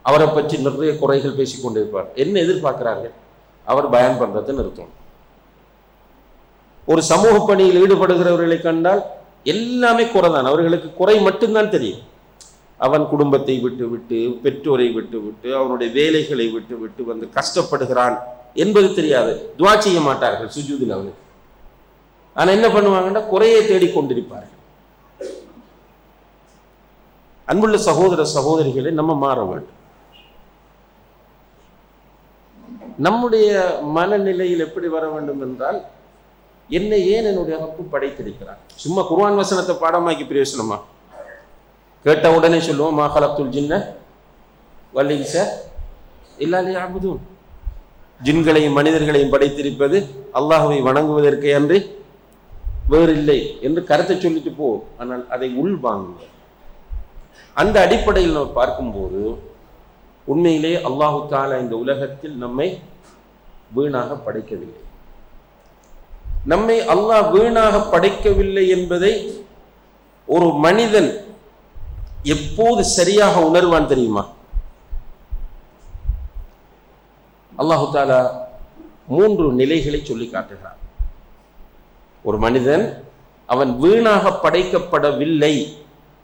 அவரை பற்றி நிறைய குறைகள் பேசிக்கொண்டிருப்பார். என்ன எதிர்பார்க்கிறார்கள்? அவர் பயான் பண்றதை நிறுத்தணும். ஒரு சமூக பணியில் ஈடுபடுகிறவர்களை கண்டால் எல்லாமே குறைதான், அவர்களுக்கு குறை மட்டும்தான் தெரியும். அவன் குடும்பத்தை விட்டு விட்டு, பெற்றோரை விட்டு விட்டு, அவனுடைய வேலைகளை விட்டு விட்டு வந்து கஷ்டப்படுகிறான் என்பது தெரியாது. துஆ செய்ய மாட்டார்கள் சுஜூதில் அவனுக்கு. ஆனா என்ன பண்ணுவாங்கன்னா, குறையை தேடிக்கொண்டிருப்பார்கள். அன்புள்ள சகோதர சகோதரிகளை நம்ம மாற வேண்டும். நம்முடைய மனநிலையில் எப்படி வர வேண்டும் என்றால், என்னை ஏன் என்னுடைய ரப்பு படைத்திருக்கிறான்? சும்மா குர்ஆன் வசனத்தை பாடமாக்கி பிரயோசனமா? கேட்ட உடனே சொல்லுவோம், மா கலக்துல் ஜின்ன வல் இன்ஸ இல்லா லியஅ்புதூன். ஜின்களையும் மனிதர்களையும் படைத்திருப்பது அல்லாஹ்வை வணங்குவதற்கே அன்றி வேறில்லை என்று கருத்தை சொல்லிட்டு போவோம். ஆனால் அதை உள்வாங்குவோம். அந்த அடிப்படையில் நம்ம பார்க்கும்போது உண்மையிலே அல்லாஹு தஆலா இந்த உலகத்தில் நம்மை வீணாக படைக்கவில்லை. நம்மை அல்லாஹ் வீணாக படைக்கவில்லை என்பதை ஒரு மனிதன் எப்போது சரியாக உணர்வான் தெரியுமா? அல்லாஹு தஆலா 3 நிலைகளை சொல்லி காட்டுகிறார். ஒரு மனிதன் அவன் வீணாக படைக்கப்படவில்லை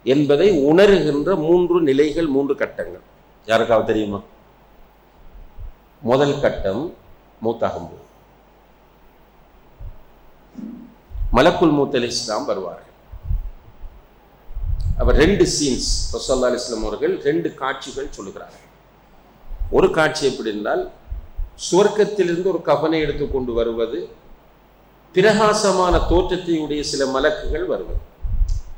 என்பதை உணர்கின்ற 3 நிலைகள், 3 கட்டங்கள். யாருக்காவது தெரியுமா? முதல் கட்டம், மௌத்தாகும்போது மலக்குல் மௌத் அலைஹிஸ்ஸலாம் வருவார்கள். அவர் 2 சீன்ஸ் ரசூலுல்லாஹி அலைஹி வஸல்லம் அவர்கள் 2 காட்சிகள் சொல்லுகிறார்கள். ஒரு காட்சி எப்படி என்றால், சுவர்க்கத்திலிருந்து ஒரு கஃனை எடுத்து கொண்டு வருவது, பிரகாசமான தோற்றத்தையுடைய சில மலக்குகள் வருவது.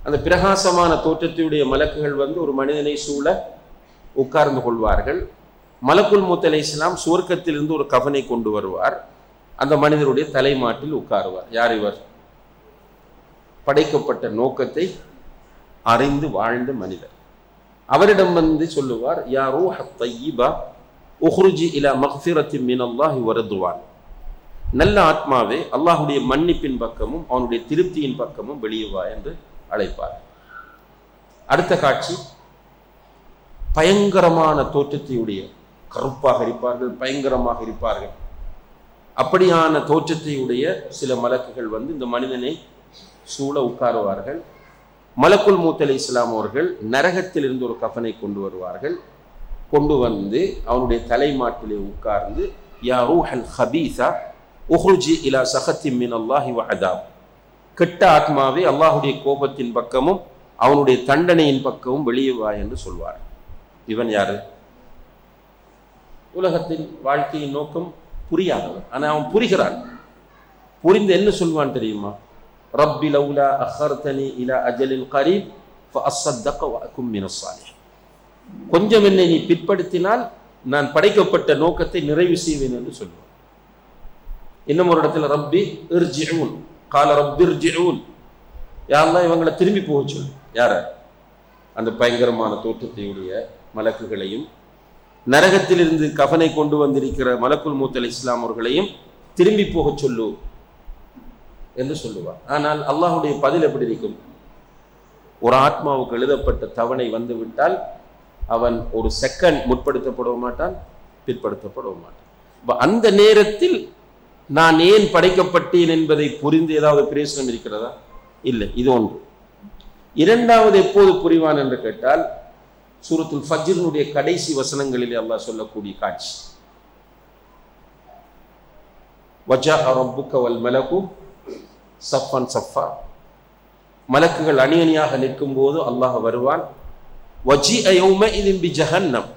அந்த பிரகாசமான தோற்றத்தையுடைய மலக்குகள் வந்து ஒரு மனிதனை சூழ உட்கார்ந்து கொள்வார்கள். மலக்குல் மௌத் அலைஹிஸ்ஸலாம் சுவர்க்கத்திலிருந்து ஒரு கஃனை கொண்டு வருவார். அந்த மனிதருடைய தலைமாட்டில் உட்காருவார். யார் இவர்? படைக்கப்பட்ட நோக்கத்தை அறிந்து வாழ்ந்த மனிதர். அவரிடம் வந்து சொல்லுவார், யா ரூஹ தய்யிபா உஹ்ருஜி இலா மக்ஃபிரத்தின் மினல்லாஹி வ ரிதுவான். நல்ல ஆத்மாவே, அல்லாஹ்வுடைய மன்னிப்பின் பக்கமும் அவனுடைய திருப்தியின் பக்கமும் வெளியே வா என்று அழைப்பார். அடுத்த காட்சி, பயங்கரமான தோற்றத்தையுடைய, கருப்பாக இருப்பார்கள், பயங்கரமாக இருப்பார்கள். அப்படியான தோற்றத்தை உடைய சில மலக்குகள் வந்து இந்த மனிதனை சூழ உட்காருவார்கள். மலக்குல் மௌத் அலைஹிஸ்ஸலாம் அவர்கள் நரகத்திலிருந்து ஒரு கஃனை கொண்டு வருவார்கள். கொண்டு வந்து அவனுடைய தலைமாட்டிலே உட்கார்ந்து, யா ரூஹல் ஹபீஸா உஹ்ருஜி இலா சஹத்தின் மினல்லாஹி வ அதாப், கெட்ட ஆத்மாவே அல்லாஹுடைய கோபத்தின் பக்கமும் அவனுடைய தண்டனையின் பக்கமும் வெளியே வா என்று சொல்வார். இவன் யாரு? உலகத்தின் வாழ்க்கையின் நோக்கம் புரியாதவன். ஆனால் அவன் புரிகிறான். புரிந்து என்ன சொல்வான் தெரியுமா? ரப்பி லவ்லா அஹர்தனி இலா அஜலின் கரீப் ஃபஅஸ்ஸதக வ அகும் மினஸ் ஸாலிஹீன். கொஞ்சம் என்னை நீ பிற்படுத்தினால் நான் படைக்கப்பட்ட நோக்கத்தை நிறைவு செய்வேன் என்று சொல்லுவான். இன்னும் ஒரு இடத்துல ரப்பி இர்ஜிஊன் கால ரப்பி இர்ஜிஊன், யா அல்லாஹ் இவங்களை திரும்பி போக சொல்லு. யார? அந்த பயங்கரமான தோற்றத்தையுடைய மலக்குகளையும் நரகத்திலிருந்து கஃனை கொண்டு வந்திருக்கிற மலக்குல் மௌத் அலைஹிஸ்ஸலாம் அவர்களையும் திரும்பி போக சொல்லு என்று சொல்லுவார். ஆனால் அல்லாஹுடைய பதில் எப்படி இருக்கும்? ஒரு ஆத்மாவுக்கு எழுதப்பட்ட தவணை வந்து விட்டால் அவன் ஒரு செகண்ட் முற்படுத்தப்பட மாட்டான், பிற்படுத்தப்பட மாட்டான். அந்த நேரத்தில் நான் ஏன் படைக்கப்பட்டேன் என்பதை புரிந்து ஏதாவது பிரயோசனம் இருக்கிறதா? இல்லை. இது ஒன்று. இரண்டாவது எப்போது புரிவான் என்று கேட்டால், சூரத்துல் ஃபஜ்ருடைய கடைசி வசனங்களிலே அல்லாஹ் சொல்லக்கூடிய காட்சி, வஜாஅ ரப்புக வல் மலகு சஃபன் சஃபா, மலக்குகள் அணி அணியாக நிற்கும் போது அல்லாஹ் வருவான். வஜீஅ யௌமஇதின் பிஜஹன்னம்,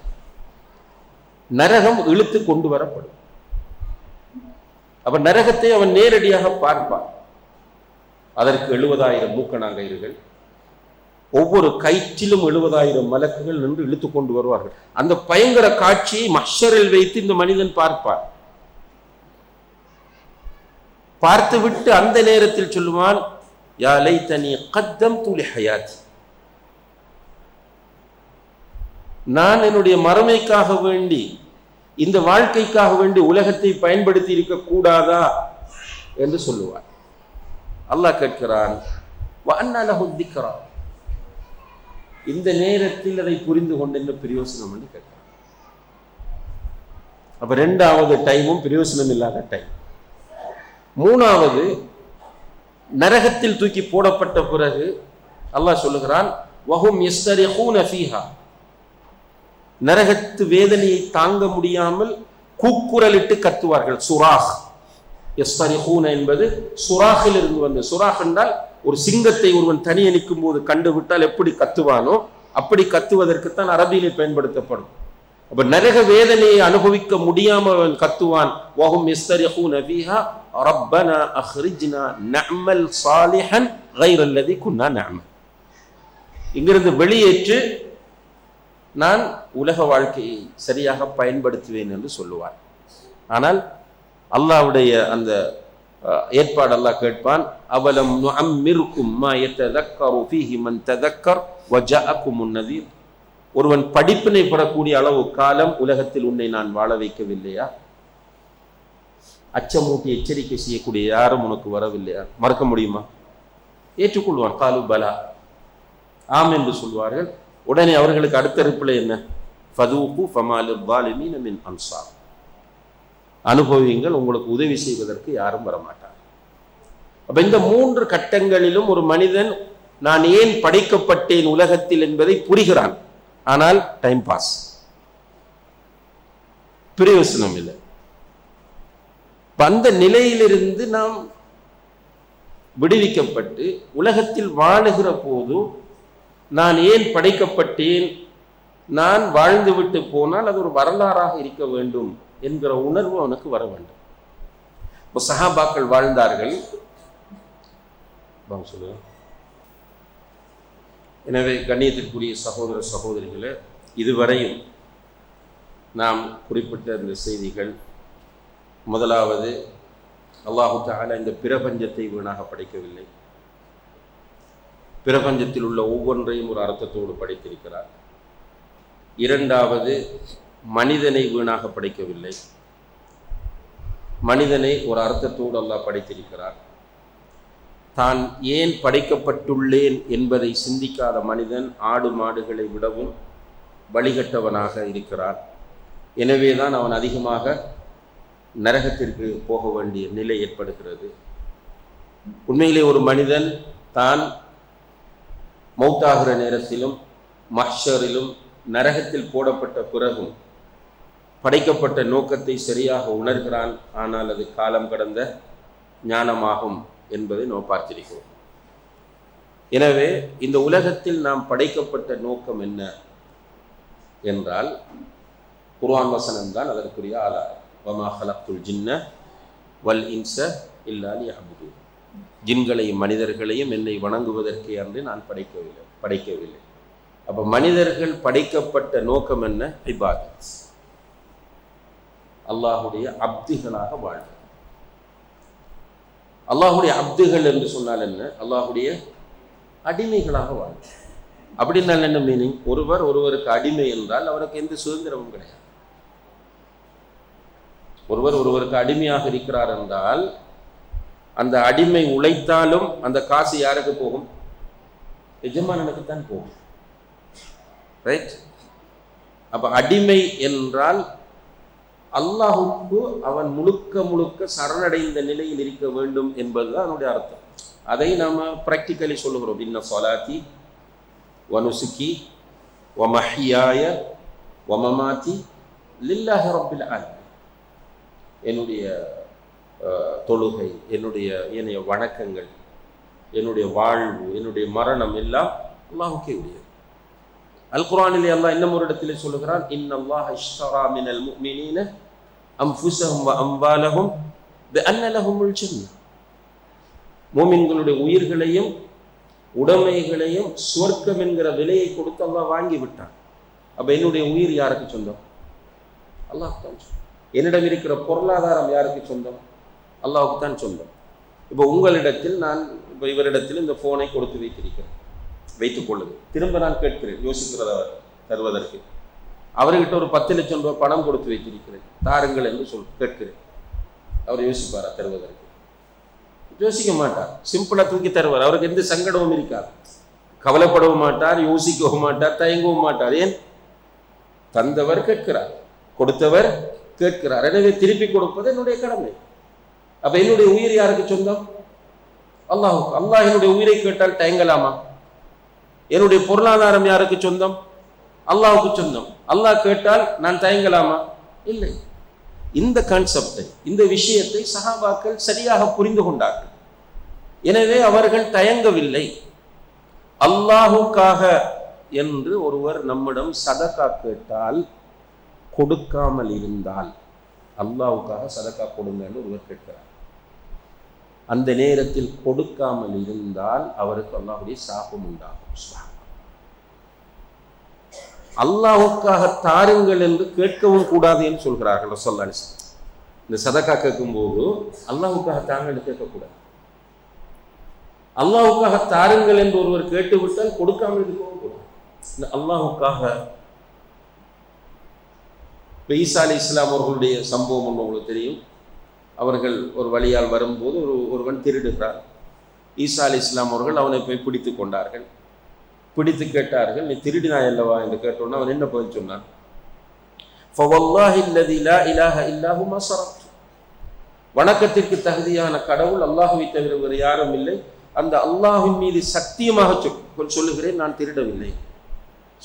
நரகம் இழுத்து கொண்டு வரப்படும். அப்ப நரகத்தை அவன் நேரடியாக பார்ப்பான். அதற்கு 70,000 மூக்கணாங்கயிறுகள், ஒவ்வொரு கயிற்றிலும் 70,000 மலக்குகள் நின்று இழுத்து கொண்டு வருவார்கள். அந்த பயங்கர காட்சியை மஹ்ஷரில் வைத்து இந்த மனிதன் பார்ப்பான். பார்த்துவிட்டு அந்த நேரத்தில் சொல்லுவான், யா லைத்தனி கத்தம்து லிஹயாத்தி, நான் என்னுடைய மறுமைக்காக வேண்டி, இந்த வாழ்க்கைக்காக வேண்டி உலகத்தை பயன்படுத்தி இருக்க கூடாதா என்று சொல்லுவான். அல்லாஹ் கேட்கிறான், வ அன்னா லஹு திக்ரா, இந்த நேரத்தில் அதை புரிந்து கொண்டு என்ன பிரயோசனம் என்று கேட்கிறான். அப்ப ரெண்டாவது டைமும் பிரயோசனம் இல்லாத டைம். மூணாவது, நரகத்தில் தூக்கி போடப்பட்ட பிறகு அல்லாஹ் சொல்லுகிறான், வஹும் யஸ்தரிஹூன ஃபீஹா, நரகத்து வேதனையை தாங்க முடியாமல் கூக்குரலிட்டு கத்துவார்கள். சுராஹ், யஸ்தரிஹூன என்பது சுராஹில் இருந்து வந்து, சுராஹ் என்றால் ஒரு சிங்கத்தை ஒருவன் தனியே நிற்கும் போது கண்டுவிட்டால் எப்படி கத்துவானோ அப்படி கத்துவதற்குத்தான் அரபியிலே பயன்படுத்தப்படும். அப்ப நரக வேதனையை அனுபவிக்க முடியாமல் அவன் கத்துவான். வஹும் யஸ்தரிஹூன ஃபீஹா ரப்பனா அஹ்ரிஜ்னா நஅமல் சாலிஹன் கைரல்லதி குன்னா நஅமல், இங்கிருந்து வெளியேற்று நான் உலக வாழ்க்கையை சரியாக பயன்படுத்துவேன் என்று சொல்லுவார். ஆனால் அல்லாஹ்வுடைய அந்த ஏற்பாடு அல்லாஹ் கேட்பான், அவலம் நுஅம்மிருக்கும் மா யததக்கரு ஃபீஹி மன் ததக்கர் வஜாஅகுமுன் நதீர், ஒருவன் படிப்பினை பெறக்கூடிய அளவு காலம் உலகத்தில் உன்னை நான் வாழ வைக்கவில்லையா? அச்சமூட்டி எச்சரிக்கை செய்யக்கூடிய யாரும் உனக்கு வரவில்லையா? மறக்க முடியுமா? ஏற்றுக்கொள்வான். காலு பலா, ஆம் என்று சொல்வார்கள். உடனே அவர்களுக்கு அடுத்த ரிப்ளை என்ன? ஃபதூகு ஃபமாலில் ஸாலிமீன மின் அன்சார், அனுபவியுங்கள், உங்களுக்கு உதவி செய்வதற்கு யாரும் வரமாட்டார். அப்ப இந்த மூன்று கட்டங்களிலும் ஒரு மனிதன் நான் ஏன் படைக்கப்பட்டேன் உலகத்தில் என்பதை புரிகிறான். ஆனால் டைம் பாஸ், பிரயோசனம் இல்லை. அந்த நிலையிலிருந்து நாம் விடுவிக்கப்பட்டு உலகத்தில் வாழுகிற போது நான் ஏன் படைக்கப்பட்டேன், நான் வாழ்ந்துவிட்டு போனால் அது ஒரு வரலாறாக இருக்க வேண்டும் என்கிற உணர்வு அவனுக்கு வர வேண்டும். இப்போ சஹாபாக்கள் வாழ்ந்தார்கள். எனவே கண்ணியத்திற்குரிய சகோதர சகோதரிகளே, இதுவரையும் நாம் குறிப்பிட்ட இந்த செய்திகள், முதலாவது, அல்லாஹு தஆலா இந்த பிரபஞ்சத்தை வீணாக படைக்கவில்லை. பிரபஞ்சத்தில் உள்ள ஒவ்வொன்றையும் ஒரு அர்த்தத்தோடு படைத்திருக்கிறார். இரண்டாவது, மனிதனை வீணாக படைக்கவில்லை. மனிதனை ஒரு அர்த்தத்தோடு அல்லாஹ் படைத்திருக்கிறார். தான் ஏன் படைக்கப்பட்டுள்ளேன் என்பதை சிந்திக்காத மனிதன் ஆடு மாடுகளை விடவும் வழிகட்டவனாக இருக்கிறான். எனவேதான் அவன் அதிகமாக நரகத்திற்கு போக வேண்டிய நிலை ஏற்படுகிறது. உண்மையிலே ஒரு மனிதன் தான் மௌத்தாகிற நேரத்திலும் மஹ்ஷரிலும் நரகத்தில் போடப்பட்ட பிறகும் படைக்கப்பட்ட நோக்கத்தை சரியாக உணர்கிறான். ஆனால் அது காலம் கடந்த ஞானமாகும் என்பதை நாம் பார்த்திருக்கிறோம். எனவே இந்த உலகத்தில் நாம் படைக்கப்பட்ட நோக்கம் என்ன என்றால் குர்ஆன் வசனம் தான் அதற்குரிய ஆதாரம். வமா ஹலக்துல் ஜின்ன வல் இன்ஸ இல்லா லியஅ்புதூன். ஜின்களையும் மனிதர்களையும் என்னை வணங்குவதற்கே அன்று நான் படைக்கவில்லை. அப்போ மனிதர்கள் படைக்கப்பட்ட நோக்கம் என்ன? இபாதத், அல்லாஹுடைய அப்துகளாக வாழ்வது. அல்லாஹுடைய அப்துகள் என்று சொன்னால் என்ன? அல்லாஹுடைய அடிமைகளாக வாழ்வது. அப்படின்னா என்ன மீனிங்? ஒருவருக்கு அடிமை என்றால் அவருக்கு எந்த சுதந்திரமும் கிடையாது. ஒருவருக்கு அடிமையாக இருக்கிறார் என்றால் அந்த அடிமை உழைத்தாலும் அந்த காசு யாருக்கு போகும்? எஜமானனுக்குத்தான் போகும். ரைட்? அப்ப அடிமை என்றால் அல்லாஹுக்கு அவன் முழுக்க சரணடைந்த நிலையில் இருக்க வேண்டும் என்பதுதான் அதனுடைய அர்த்தம். அதை நாம பிராக்டிக்கலி சொல்லுகிறோம். இன்ன ஸலாத்தி வ நுஸுகி வ மஹ்யாய வ மமாத்தி லில்லாஹி ரப்பில் ஆலமீன். என்னுடைய தொழுகை, என்னுடைய வணக்கங்கள், என்னுடைய வாழ்வு, என்னுடைய மரணம் எல்லாம் அல்லாஹுக்கே உரியது. அல் குர்ஆனிலே அல்லாஹ் இன்னும் ஒரு இடத்திலே சொல்லுகிறான், இன்னல்லாஹ இஷ்தரா மினல் முஃமினீன அன்ஃபுஸஹும் வ அம்வாலஹும் பிஅன்ன லஹுமுல் ஜன்னah. மூமின்களுடைய உயிர்களையும் உடைமைகளையும் சுவர்க்கம் என்கிற விலையை கொடுத்து அல்லாஹ் வாங்கி விட்டான். அப்ப என்னுடைய உயிர் யாருக்கு சொந்தம்? அல்லாஹ்க்கு தான் சொந்தம். என்னிடம் இருக்கிற பொருளாதாரம் யாருக்கு சொந்தம்? அல்லாஹ்வுக்கு தான் சொந்தம். இப்போ உங்களிடத்தில் நான் இப்போ இவரிடத்தில் இந்த போனை கொடுத்து வைத்துக் கொள்ளுது. திரும்ப நான் கேட்கிறேன், யோசிக்கிறத தருவதற்கு. அவர்கிட்ட ஒரு 10 லட்சம் ரூபாய் பணம் கொடுத்து வைத்திருக்கிறேன், தாருங்கள் என்று கேட்கிறேன். அவர் யோசிப்பாரா தருவதற்கு? யோசிக்க மாட்டார். சிம்பிளா தூக்கி தருவார். அவருக்கு எந்த சங்கடமும் இருக்காது. கவலைப்படவும் மாட்டார், யோசிக்கவும் மாட்டார், தயங்கவும் மாட்டார். ஏன்? தந்தவர் கேட்கிறார், கொடுத்தவர் கேட்கிறார். எனவே திருப்பி கொடுப்பது என்னுடைய கடமை. அப்ப என்னுடைய உயிர் யாருக்கு சொந்தம்? அல்லாஹுக்கு. அல்லாஹ் என்னுடைய உயிரை கேட்டால் தயங்கலாமா? என்னுடைய பொருளாதாரம் யாருக்கு சொந்தம்? அல்லாஹுக்கு சொந்தம். அல்லாஹ் கேட்டால் நான் தயங்கலாமா? இல்லை. இந்த கான்செப்டை, இந்த விஷயத்தை சஹாபாக்கள் சரியாக புரிந்து கொண்டார்கள். எனவே அவர்கள் தயங்கவில்லை. அல்லாஹுக்காக என்று ஒருவர் நம்மிடம் சதகா கேட்டால், கொடுக்காமல் இருந்தால், அல்லாஹுக்காக சதகா கொடுங்க என்று ஒருவர் கேட்கிறார். அந்த நேரத்தில் கொடுக்காமல் இருந்தால் அவருக்கு அல்லாஹுடைய சாபம் உண்டாகும். அல்லாஹுக்காக தாருங்கள் என்று கேட்கவும் கூடாது என்று சொல்கிறார்கள் ரசூலுல்லாஹி ஸல்லல்லாஹு அலைஹி வஸல்லம். இந்த சதகா கேட்கும்போது அல்லாஹுக்காக தாங்கள் கேட்கக்கூடாது. அல்லாஹுக்காக தாருங்கள் என்று ஒருவர் கேட்டுவிட்டால் கொடுக்காமல் இருக்கவும் கூடாது. இந்த அல்லாஹுக்காக ஈசா அலைஹிஸ்ஸலாம் அவர்களுடைய சம்பவம் ஒன்று உங்களுக்கு தெரியும். அவர்கள் ஒரு வழியால் வரும்போது ஒருவன் திருடுகிறார். ஈசா அலைஹிஸ்ஸலாம் அவர்கள் அவனை போய் பிடித்து கொண்டார்கள். பிடித்து கேட்டார்கள், நீ திருடினாய் அல்லவா என்று கேட்டோன்னா அவன் என்ன பதில் சொன்னான்? ஃபவல்லாஹி அல்லதி லா இலாஹ இல்லா ஹு மா ஸரக்து. வணக்கத்திற்கு தகுதியான கடவுள் அல்லாஹ்வை தவிர வேறு யாரும் இல்லை. அந்த அல்லாஹ்வின் மீது சத்தியமாக சொல்லுகிறேன், நான் திருடவில்லை.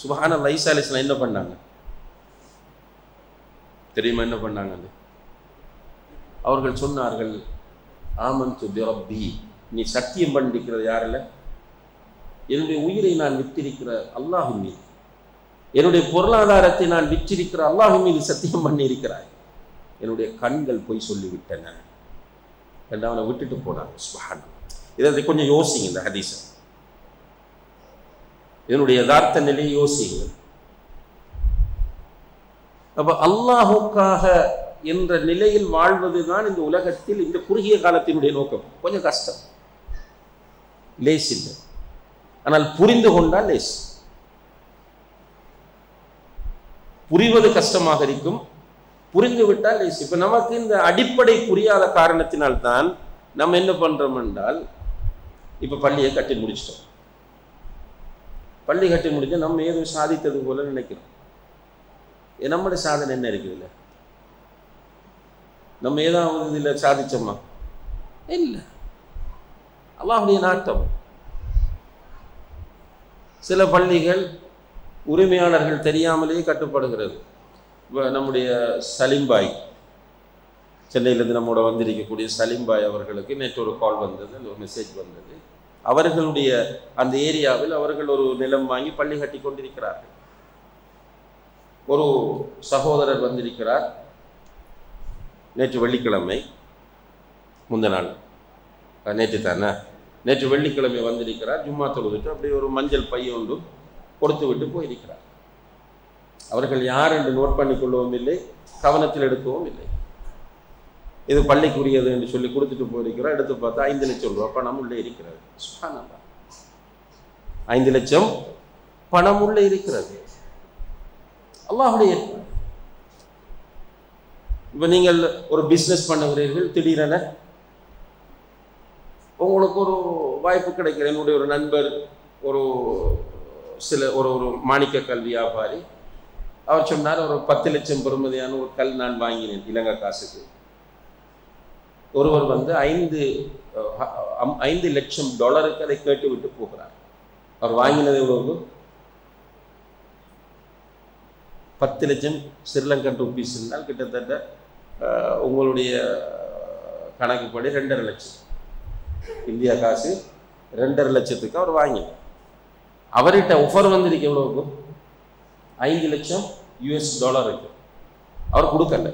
சுப்ஹானல்லாஹ். ஈசா அலைஹிஸ்ஸலாம் என்ன பண்ணாங்க தெரியுமா? என்ன பண்ணாங்க? அவர்கள் சொன்னார்கள், ஆமன்து பிரப்பி. நீ சத்தியம் பண்ணிக்கிறது யாரில்ல? என்னுடைய உயிரை நான் விற்றிருக்கிற அல்லாஹ்வின் மீது, என்னுடைய பொருளாதாரத்தை நான் விற்றிருக்கிற அல்லாஹ்வின் மீது சத்தியம் பண்ணி இருக்கிறாய். என்னுடைய கண்கள் போய் சொல்லிவிட்டன என்று அவனை விட்டுட்டு போனாங்க. சுப்ஹானல்லாஹ். இதை கொஞ்சம் யோசிங்க. இந்த ஹதீஸை, என்னுடைய யதார்த்த நிலையை யோசிங்க. அப்ப அல்லாஹுக்காக என்ற நிலையில் வாழ்வதுதான் இந்த உலகத்தில் இந்த குறுகிய காலத்தினுடைய நோக்கம். கொஞ்சம் கஷ்டம், லேஸ் இல்லை. ஆனால் புரிந்து கொண்டால் லேஸ். புரிவது கஷ்டமாக இருக்கும், புரிந்து விட்டால் லேஸ். இப்ப நமக்கு இந்த அடிப்படை புரியாத காரணத்தினால்தான் நம்ம என்ன பண்றோம் என்றால், இப்ப பள்ளியை கட்டி முடிச்சிட்டோம். பள்ளி கட்டி முடிஞ்சா நம்ம ஏதோ சாதித்தது போல நினைக்கிறோம். நம்முடைய சாதனை என்ன இருக்குதுல்ல? நம்ம ஏதாவது இதில் சாதிச்சோமா? இல்லை. அல்லாஹ்வுடைய நாட்டம். சில பள்ளிகள் உரிமையாளர்கள் தெரியாமலேயே கட்டுப்படுகிறது. நம்முடைய சலீம்பாய், சென்னையிலேருந்து நம்மோட வந்திருக்கக்கூடிய சலீம்பாய் அவர்களுக்கு நேற்று ஒரு கால் வந்தது, ஒரு மெசேஜ் வந்தது. அவர்களுடைய அந்த ஏரியாவில் அவர்கள் ஒரு நிலம் வாங்கி பள்ளி கட்டி கொண்டிருக்கிறார்கள். ஒரு சகோதரர் வந்திருக்கிறார். நேற்று வெள்ளிக்கிழமை, முந்த நாள், நேற்று தானே, நேற்று வெள்ளிக்கிழமை வந்திருக்கிறார். ஜும்மா தொழுதுட்டு அப்படியே ஒரு மஞ்சள் பை ஒன்று கொடுத்து விட்டு போயிருக்கிறார். அவர்கள் யார் என்று நோட் பண்ணி கொள்ளவும் இல்லை, கவனத்தில் எடுக்கவும் இல்லை. இது பள்ளிக்குரியது என்று சொல்லி கொடுத்துட்டு போயிருக்கிறார். எடுத்து பார்த்தா 5 லட்சம் ரூபாய் பணம் உள்ளே இருக்கிறது. 5 லட்சம் பணம் உள்ளே இருக்கிறது. அல்லாஹ்வுடைய. இப்போ நீங்கள் ஒரு பிஸ்னஸ் பண்ணுகிறீர்கள், திடீரென உங்களுக்கு ஒரு வாய்ப்பு கிடைக்கிற. என்னுடைய ஒரு நண்பர் ஒரு ஒரு மாணிக்க கல் வியாபாரி, அவர் சொன்னார், ஒரு 10 லட்சம் பெறுமதியான ஒரு கல் நான் வாங்கினேன் இலங்கை காசுக்கு. ஒருவர் வந்து 5 லட்சம் டாலருக்கு அதை கேட்டு விட்டு போகிறார். அவர் வாங்கினது எவ்வளவு? 10 லட்சம் ஸ்ரீலங்கன் ருபீஸ் இருந்தால் கிட்டத்தட்ட உங்களுடைய கணக்குப்படி 2.5 லட்சம் இந்தியா காசு. 2.5 லட்சத்துக்கு அவர் வாங்கினார். அவர்கிட்ட ஆஃபர் வந்திருக்கு எவ்வளவுக்கு? 5 லட்சம் யூஎஸ் டாலருக்கு. அவர் கொடுக்கல.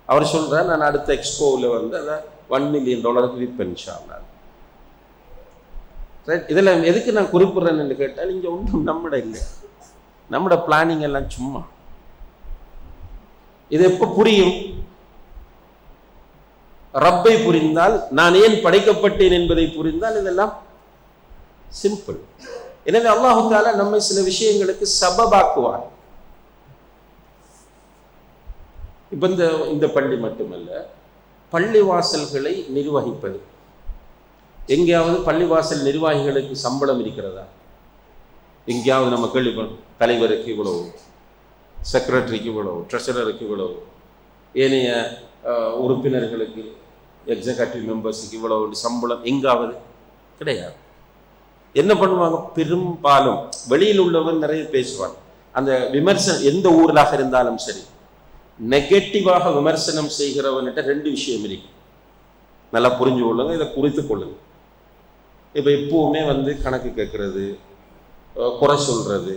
அவர் சொல்கிறார், நான் அடுத்த எக்ஸ்போவில் வந்து அதை $1 மில்லியன் விற்பேன் இன்ஷா அல்லாஹ். ரைட். இதில் எதுக்கு நான் குறிப்பிட்றேன்னு கேட்டால், இங்கே ஒன்றும் நம்மட இல்லை, நம்மட பிளானிங் எல்லாம் சும்மா. இது எப்போ புரியும்? ரப்பை புரிந்தால், நான் ஏன் படைக்கப்பட்டேன் என்பதை புரிந்தால் இதெல்லாம் சிம்பிள். எனவே அல்லாஹு தஆலா நம்மை சில விஷயங்களுக்கு சபபாக்குவார். இப்போ இந்த பள்ளி மட்டுமல்ல, பள்ளி வாசல்களை நிர்வகிப்பது. எங்கேயாவது பள்ளிவாசல் நிர்வாகிகளுக்கு சம்பளம் இருக்கிறதா? எங்கேயாவது நம்ம கேள்விப்படும், தலைவருக்கு இவ்வளவு, செக்ரட்டரிக்கு இவ்வளவு, ட்ரெஷரருக்கு இவ்வளவு, ஏனைய உறுப்பினர்களுக்கு, எக்ஸிகூட்டிவ் மெம்பர்ஸுக்கு இவ்வளவு சம்பளம் எங்காவது கிடையாது. என்ன பண்ணுவாங்க? பெரும்பாலும் வெளியில் உள்ளவன் நிறைய பேசுவான். அந்த விமர்சனம் எந்த ஊரிலாக இருந்தாலும் சரி, நெகட்டிவாக விமர்சனம் செய்கிறவன்கிட்ட 2 விஷயம் இருக்கு. நல்லா புரிஞ்சு கொள்ளுங்க, இதை குறித்து கொள்ளுங்க. இப்போ எப்பவுமே வந்து கணக்கு கேட்கறது, குறை சொல்றது,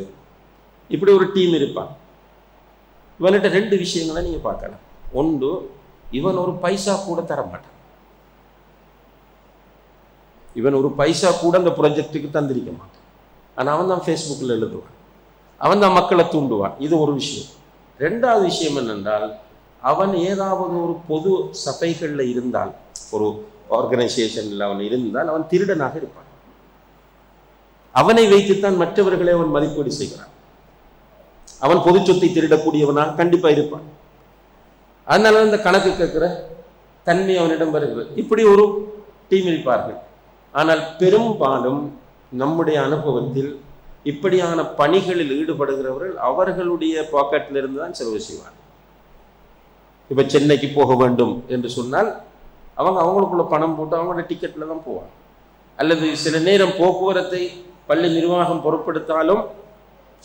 இப்படி ஒரு டீம் இருப்பான். இவன்கிட்ட 2 விஷயங்களை நீங்க பார்க்கலாம். ஒன்று, இவன் ஒரு பைசா கூட தர மாட்டான். இவன் ஒரு பைசா கூட அந்த ப்ராஜெக்டுக்கு தந்திருக்க மாட்டான். ஆனால் அவன் தான் ஃபேஸ்புக்கில் எழுதுவான், அவன் தான் மக்களை தூண்டுவான். இது ஒரு விஷயம். 2வது விஷயம் என்னென்றால், அவன் ஏதாவது ஒரு பொது சபைகளில் இருந்தால், ஒரு ஆர்கனைசேஷனில் அவன் இருந்தால், அவன் திருடனாக இருப்பான். அவனை வைத்துத்தான் மற்றவர்களை அவன் மதிப்பீடு செய்கிறான். அவன் பொது சொத்தை திருடக்கூடியவனாக கண்டிப்பாக இருப்பான். அதனால இந்த கணக்கு கேட்கிற தன்மை அவனிடம் வருகிறது. இப்படி ஒரு டீம் இருப்பார்கள். ஆனால் பெரும்பாலும் நம்முடைய அனுபவத்தில் இப்படியான பணிகளில் ஈடுபடுகிறவர்கள் அவர்களுடைய பாக்கெட்டில் இருந்து தான் செலவு செய்வார். இப்போ சென்னைக்கு போக வேண்டும் என்று சொன்னால் அவங்களுக்குள்ள பணம் போட்டு அவங்களோட டிக்கெட்டில் தான் போவாங்க. அல்லது சில நேரம் போக்குவரத்தை பள்ளி நிர்வாகம் பொருட்படுத்தாலும்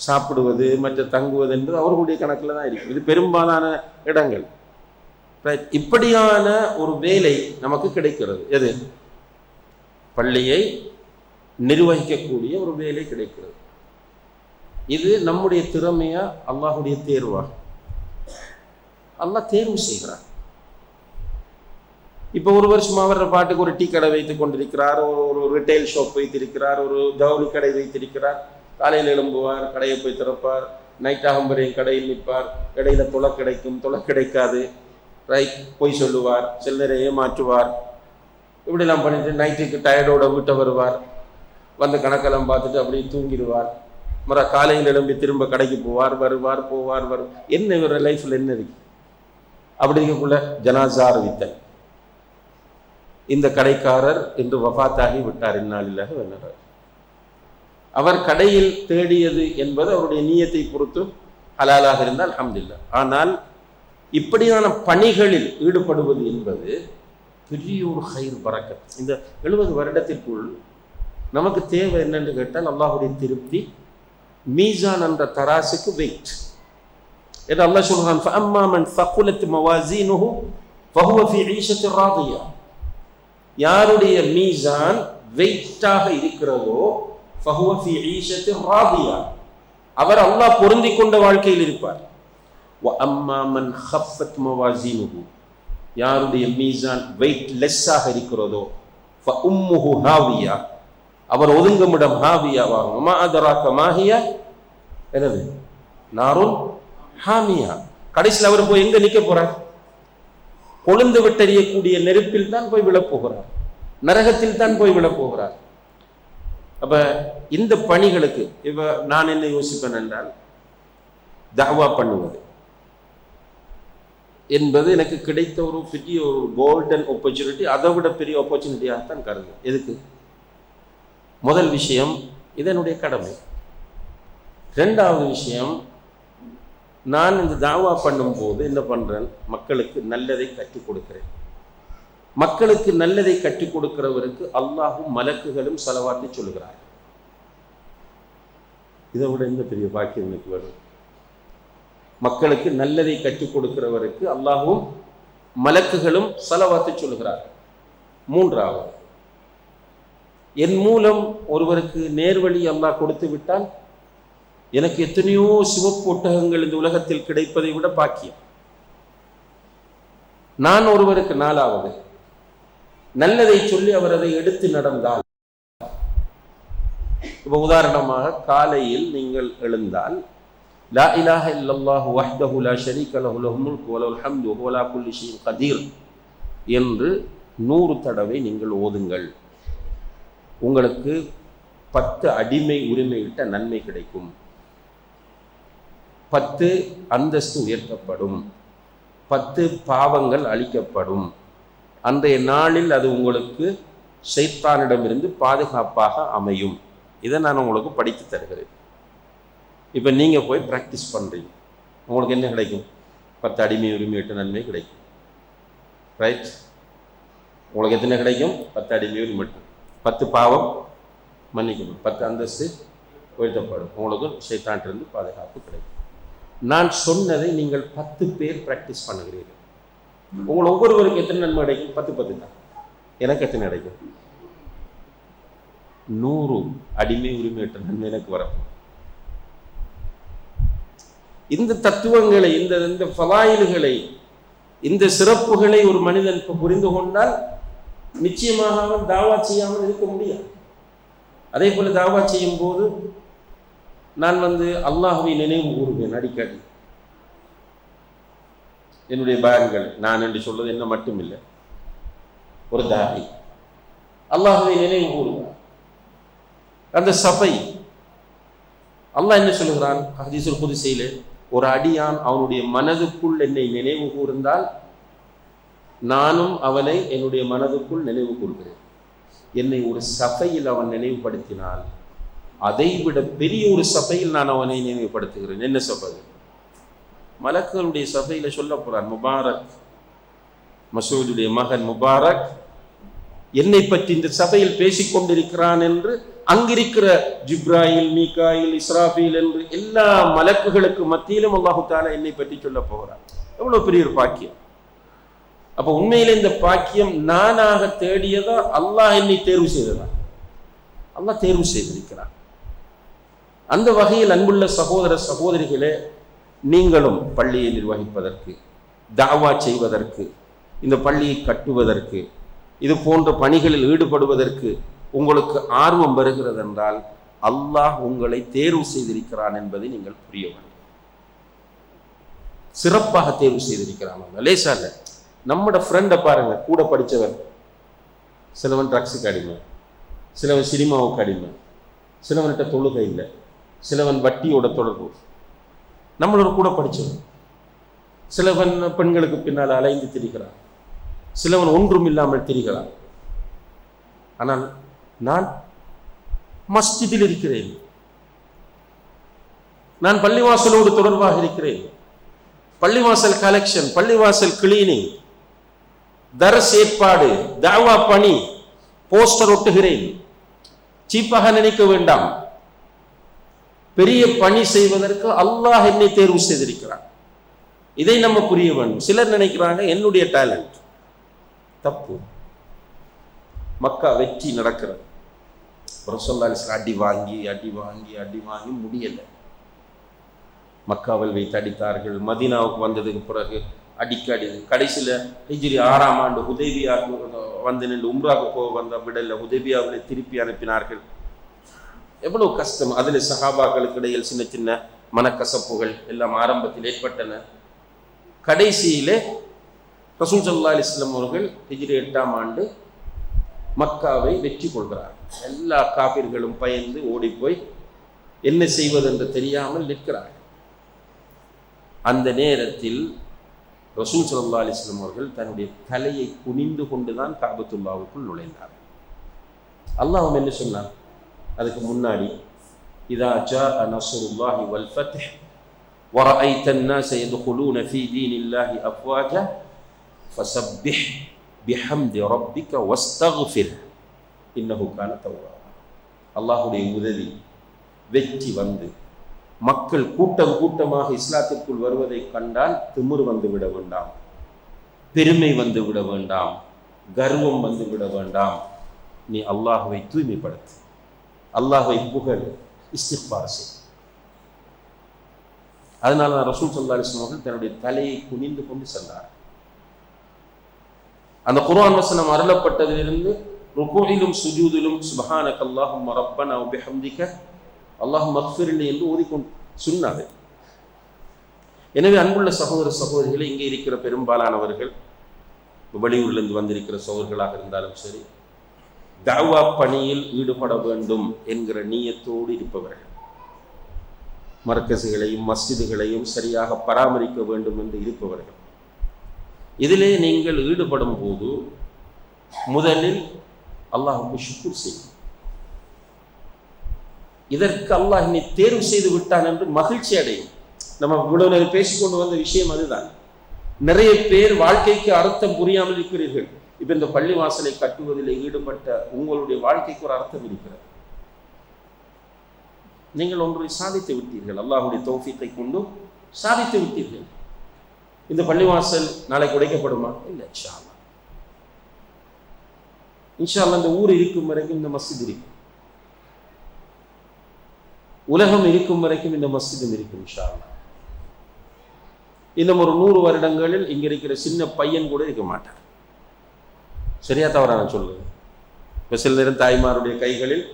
சாப்பிடுவது மற்ற தங்குவது என்பது அவர்களுடைய கணக்கில் தான் இருக்கும். இது பெரும்பாலான இடங்கள். இப்படியான ஒரு வேலை நமக்கு கிடைக்கிறது. எது? பள்ளியை நிர்வகிக்கக்கூடிய ஒரு வேலை கிடைக்கிறது. இது நம்முடைய திறமையா, அல்லாஹுடைய தேர்வா? அல்லாஹ் தேர்வு செய்கிறார். இப்போ ஒரு வருஷமா வர்ற பாட்டுக்கு ஒரு டீ கடை வைத்துக் கொண்டிருக்கிறார், ஒரு ரிட்டைல் ஷாப் வைத்திருக்கிறார், ஒரு ஜவுளி கடை வைத்திருக்கிறார். காலையில் எழும்புவார், கடையை போய் திறப்பார், நைட் ஆகும்பரையும் கடையில் நிற்பார். இடையில தொலை கிடைக்கும், தொலை கிடைக்காது, ரைட், பொய் சொல்லுவார், சில நேரம் ஏமாற்றுவார். இப்படிலாம் பண்ணிட்டு நைட்டுக்கு டயர்டோட வீட்டை வருவார். வந்து கணக்கெல்லாம் பார்த்துட்டு அப்படியே தூங்கிடுவார். மறு காலையில் எழும்பி திரும்ப கடைக்கு போவார், வருவார், போவார், வருவார். என்ன இவர லைஃப்ல என்ன இருக்கு? அப்படி இருக்கக்குள்ள ஜனாசா அறிவித்தல், இந்த கடைக்காரர் இன்று வஃபாத்தாகி விட்டார், இந்நாளிலாக வென்னார். அவர் கடையில் தேடியது என்பது அவருடைய நியத்தை பொறுத்து ஹலாலாக இருந்தால் அல்ஹம்துலில்லாஹ். ஆனால் இப்படியான பணிகளில் ஈடுபடுவது என்பது பெரிய ஒரு ஹைர் பரக்கத். இந்த 70 வருடத்திற்குள் நமக்கு தேவை என்னென்று கேட்டால் அல்லாஹுடைய திருப்தி, மீசான் என்ற தராசுக்கு வெயிட். ஏன்னா அல்லாஹ் சொல்றான், ஃபஅம்மா மன் ஸகுலத் மவாஸீனுஹு ஃபஹுவ ஃபீ ஈஷத்திர் ராதியா. யாருடைய மீசான் வெயிட்டாக இருக்கிறதோ ஃபஹுவ ஃபீ ஈஷத்திர் ராதியா, அவர் அல்லாஹ் பொருந்தி கொண்ட வாழ்க்கையில் இருப்பார். வஅம்மா மன் ஹஃபத் மவாஸீனுஹு, யாருடைய மீசான் வெயிட் லெஸ்ஸாக இருக்கிறதோ ஃபஉம்முஹு ஹாவியா, அவர் ஒதுங்குமிடம் ஹாவியாவாகும். மா அதராக மாஹியா, என்னது? நாருன் ஹாமியா. கடைசியில் அவர் போய் எங்க நிற்க போறார்? கொழுந்து விட்டறியக்கூடிய நெருப்பில் தான் போய் விழப்போகிறார், நரகத்தில் தான் போய் விழப்போகிறார். அப்ப இந்த பணிகளுக்கு இப்ப நான் என்ன யோசிப்பேன் என்றால், தஅவா பண்ணுவது என்பது எனக்கு கிடைத்த ஒரு பெரிய ஒரு கோல்டன் ஆப்பர்ச்சுனிட்டி. அதை விட பெரிய ஆப்பர்ச்சுனிட்டியாகத்தான் கருது. எதுக்கு? முதல் விஷயம், இதனுடைய கடமை. ரெண்டாவது விஷயம், நான் இந்த தாவா பண்ணும்போது என்ன பண்றேன்? மக்களுக்கு நல்லதை கற்றுக் கொடுக்கிறேன். மக்களுக்கு நல்லதை கற்றுக் கொடுக்கிறவருக்கு அல்லாஹும் மலக்குகளும் ஸலவாத்தை சொல்லுகிறார். இதை விட இந்த பெரிய பாக்கியம் எனக்கு வரும். மக்களுக்கு நல்லதை கற்றுக் கொடுக்கிறவருக்கு அல்லாஹும் மலக்குகளும் ஸலவாத்தை சொல்லுகிறார். மூன்றாவது, என் மூலம் ஒருவருக்கு நேர்வழி அல்லாஹ் கொடுத்து விட்டால் எனக்கு எத்தனையோ சிவப்பு ஒட்டகங்கள் இந்த உலகத்தில் கிடைப்பதை விட பாக்கியம். நான் ஒருவருக்கு நாலாவது, நல்லதை சொல்லி அவர் அதை எடுத்து நடந்தால். இப்ப உதாரணமாக காலையில் நீங்கள் எழுந்தால் லா இலாஹ இல்லல்லாஹு வஹ்தஹு லா ஷரீக லஹு லஹுல் முல்கு வ லஹுல் ஹம்து வ லா குல்லி ஷைஇன் கதீர் என்று 100 தடவை நீங்கள் ஓதுங்கள். உங்களுக்கு 10 அடிமை உரிமையிட்ட நன்மை கிடைக்கும், 10 அந்தஸ்து உயர்த்தப்படும், 10 பாவங்கள் அழிக்கப்படும். அன்றைய நாளில் அது உங்களுக்கு ஷைத்தானிடமிருந்து பாதுகாப்பாக அமையும். இதை நான் உங்களுக்கு படித்து தருகிறேன். இப்போ நீங்கள் போய் ப்ராக்டிஸ் பண்ணுறீங்க, உங்களுக்கு என்ன கிடைக்கும்? 10 அடிமை உரிமையிட்ட நன்மை கிடைக்கும். ரைட்? உங்களுக்கு எத்தனை கிடைக்கும்? 10 அடிமை உரிமையிட்ட, 10 பாவம் மன்னிக்கணும், 10 அந்தஸ்து உயர்த்தப்படும், உங்களுக்கு ஷைத்தானிலிருந்து பாதுகாப்பு கிடைக்கும். நான் சொன்னதை நீங்கள் 10 பேர் ப்ராக்டிஸ் பண்ணுகிறீர்கள். உங்களை ஒவ்வொருவருக்கு எத்தனை நன்மை கிடைக்கும்? 10 தான். எனக்கு எத்தனை கிடைக்கும்? 100 அடிமை உரிமையிட்ட நன்மை எனக்கு வரும். இந்த தத்துவங்களை, இந்த ஃபலாயில்களை, இந்த சிறப்புகளை ஒரு மனிதன் புரிந்து கொண்டால் நிச்சயமாக அவன் தாவா செய்யாமல் இருக்க முடியாது. அதே போல தாவா செய்யும் போது நான் அல்லாஹ்வை நினைவு கூறுவேன் அடிக்கடி. என்னுடைய பயான்கள், நான் என்று சொல்வது என்ன மட்டும் இல்லை, ஒரு தாய் அல்லாஹ்வை நினைவு கூறுவார். அந்த சபை அல்லாஹ் என்ன சொல்லுகிறான் ஹதீஸுல் குத்ஸியிலே, ஒரு அடியான் அவனுடைய மனதுக்குள் என்னை நினைவு கூர்ந்தால் நானும் அவனை என்னுடைய மனதுக்குள் நினைவு கூறுகிறேன். என்னை ஒரு சபையில் அவன் நினைவுபடுத்தினால் அதை விட பெரிய ஒரு சபையில் நான் அவனை நினைவுபடுத்துகிறேன். என்ன சபை? மலக்குகளுடைய சபையில் சொல்ல போறான், முபாரக், மசூதுடைய மகன் முபாரக் என்னை பற்றி இந்த சபையில் பேசிக்கொண்டிருக்கிறான் என்று அங்கிருக்கிற ஜிப்ராயில், மீகாயில், இஸ்ராஃபீல் என்று எல்லா மலக்குகளுக்கு மத்தியிலும் அல்லாஹு தஆலா என்னை பற்றி சொல்ல போகிறான். எவ்வளவு பெரிய ஒரு பாக்கியம்! அப்ப உண்மையில இந்த பாக்கியம் நானாக தேடியதா, அல்லாஹ் என்னை தேர்வு செய்ததா? அல்லாஹ் தேர்வு செய்திருக்கிறான். அந்த வகையில் அன்புள்ள சகோதர சகோதரிகளே, நீங்களும் பள்ளியை நிர்வகிப்பதற்கு, தாவா செய்வதற்கு, இந்த பள்ளியை கட்டுவதற்கு, இது போன்ற பணிகளில் ஈடுபடுவதற்கு உங்களுக்கு ஆர்வம் வருகிறது என்றால் அல்லாஹ் உங்களை தேர்வு செய்திருக்கிறான் என்பதை நீங்கள் புரிய வேண்டும். சிறப்பாக தேர்வு செய்திருக்கிறான். லேசா இல்லை. நம்மட ஃப்ரெண்டை பாருங்க, கூட படித்தவர், சிலவன் ட்ரக்ஸுக்கு அடிமை, சிலவன் சினிமாவுக்கு அடிமை, சிலவன்கிட்ட தொழுகை இல்லை, சிலவன் வட்டியோட தொடர்பு. நம்மளோட கூட படித்தவன். சிலவன் பெண்களுக்கு பின்னால் அலைந்து திரிகிறான், சிலவன் ஒன்றும் இல்லாமல் திரிகிறான். ஆனால் நான் மஸ்ஜிதில் இருக்கிறேன், நான் பள்ளிவாசலோடு தொடர்பாக இருக்கிறேன், பள்ளிவாசல் கலெக்ஷன், பள்ளிவாசல் கிளீனிங், தர்ஸ் ஏற்பாடு, தாவா பணி, போஸ்டர் ஒட்டுகிறேன். சீப்பாக நினைக்க வேண்டாம். பெரிய பணி செய்வதற்கு அல்லாஹ் என்னை தேர்வு செய்திருக்கிறான். இதை நம்ம புரிய வேண்டும். சிலர் நினைக்கிறாங்க என்னுடைய டேலண்ட். தப்பு. மக்கா வெற்றி நடக்கிறது. ரசூலுல்லாஹி அடி வாங்கி அடி வாங்கி அடி வாங்கி முடியலை. மக்காவில் வைத்து அடித்தார்கள். மதீனாவுக்கு வந்ததுக்கு பிறகு அடிக்கடி கடைசியில் ஹிஜ்ரி 6ஆம் ஆண்டு ஹுதைபியா வந்து நின்று உம்ராவுக்கு போக வந்த விடல ஹுதைபியாவில் திருப்பி அனுப்பினார்கள். எவ்வளவு கஷ்டம். அதில் சஹாபாக்களுக்கு இடையில் சின்ன சின்ன மனக்கசப்புகள் எல்லாம் ஆரம்பத்தில் ஏற்பட்டன. கடைசியிலே ரசூல் ஸல்லல்லாஹு அலைஹி வஸல்லம் அவர்கள் ஹிஜ்ரி 8ஆம் ஆண்டு மக்காவை வெற்றி கொள்கிறார். எல்லா காபிர்களும் பயந்து ஓடிப்போய் என்ன செய்வதென்று தெரியாமல் நிற்கிறார்கள். அந்த நேரத்தில் ரசூல் ஸல்லல்லாஹு அலைஹி வஸல்லம் அவர்கள் தன்னுடைய தலையை குனிந்து கொண்டுதான் கஅபத்துல்லாஹ்வுக்குள் நுழைந்தார். அல்லாஹ் என்ன சொன்னார் அதுக்கு முன்னாடி? இதா ஜாஅ நஸ்ருல்லாஹி வல் ஃபத்ஹ் வரஅய்த الناس يدخلون في دين الله أفواجا فسبح بحمد ربك واستغفر إنه كان توابا. அல்லாஹ்வுடைய உதவி வெற்றி வந்து மக்கள் கூட்டம் கூட்டமாக இஸ்லாத்திற்குள் வருவதை கண்டால் திமிர் வந்து விட வேண்டாம், பெருமை வந்து விட வேண்டாம், கர்வம் வந்து விட வேண்டாம். நீ அல்லாஹ்வை தூய்மைப்படுத்து, அல்லாஹ்வை புகழ், இஸ்திக்பார் செய். அதனால தான் ரசூல் ஸல்லல்லாஹு அலைஹி வஸல்லம் அவர்கள் தன்னுடைய தலையை குனிந்து கொண்டு சென்றார். அந்த குர்ஆன் வசனம் அருளப்பட்டதிலிருந்து ருகூஇலும் சுஜூதிலும் சுப்ஹானக அல்லாஹும்ம ரப்பனா வ பிஹம்திக அல்லாஹும்ம இக்ஃபிர்லி என்று ஓதிக்கொண்டு சொன்னார். எனவே அன்புள்ள சகோதர சகோதரிகளை, இங்கே இருக்கிற பெரும்பாலானவர்கள் வெளியூரிலிருந்து வந்திருக்கிற சகோதரர்களாக இருந்தாலும் சரி, தஅவா பணியில் ஈடுபட வேண்டும் என்கிற நியத்தோடு இருப்பவர்கள், மர்கஸுகளையும் மஸ்ஜிதுகளையும் சரியாக பராமரிக்க வேண்டும் என்று இருப்பவர்கள், இதிலே நீங்கள் ஈடுபடும் போது முதலில் அல்லாஹ்வுக்கு ஷுக்ர் செய்யும். இதற்கு அல்லாஹ் என்னை தேர்வு செய்து விட்டான் என்று மகிழ்ச்சி அடையும். நம்ம இவ்வளவு நேரம் பேசிக்கொண்டு வந்த விஷயம் அதுதான். நிறைய பேர் வாழ்க்கைக்கு அர்த்தம் புரியாமல் இருக்கிறீர்கள். இப்ப இந்த பள்ளிவாசலை கட்டுவதில் ஈடுபட்ட உங்களுடைய வாழ்க்கைக்கு ஒரு அர்த்தம் இருக்கிறது. நீங்கள் ஒன்றை சாதித்து விட்டீர்கள். அல்லாஹ்வுடைய தௌஃபீக்கை கொண்டு சாதித்து விட்டீர்கள். இந்த பள்ளிவாசல் நாளைக்கு உடைக்கப்படுமா? இல்லை, இன்ஷா அல்லாஹ். இன்ஷா அல்லாஹ் இந்த ஊர் இருக்கும் வரைக்கும் இந்த மஸ்ஜித் இருக்கும், உலகம் இருக்கும் வரைக்கும் இந்த மஸ்ஜிதும் இருக்கும் இன்ஷா அல்லாஹ். இன்னும் ஒரு 100 வருடங்களில் இங்க இருக்கிற சின்ன பையன் கூட இருக்க மாட்டார். சரியா தவறா நான் சொல்லுவேன்? இப்போ சில நேரம் தாய்மாருடைய கைகளில்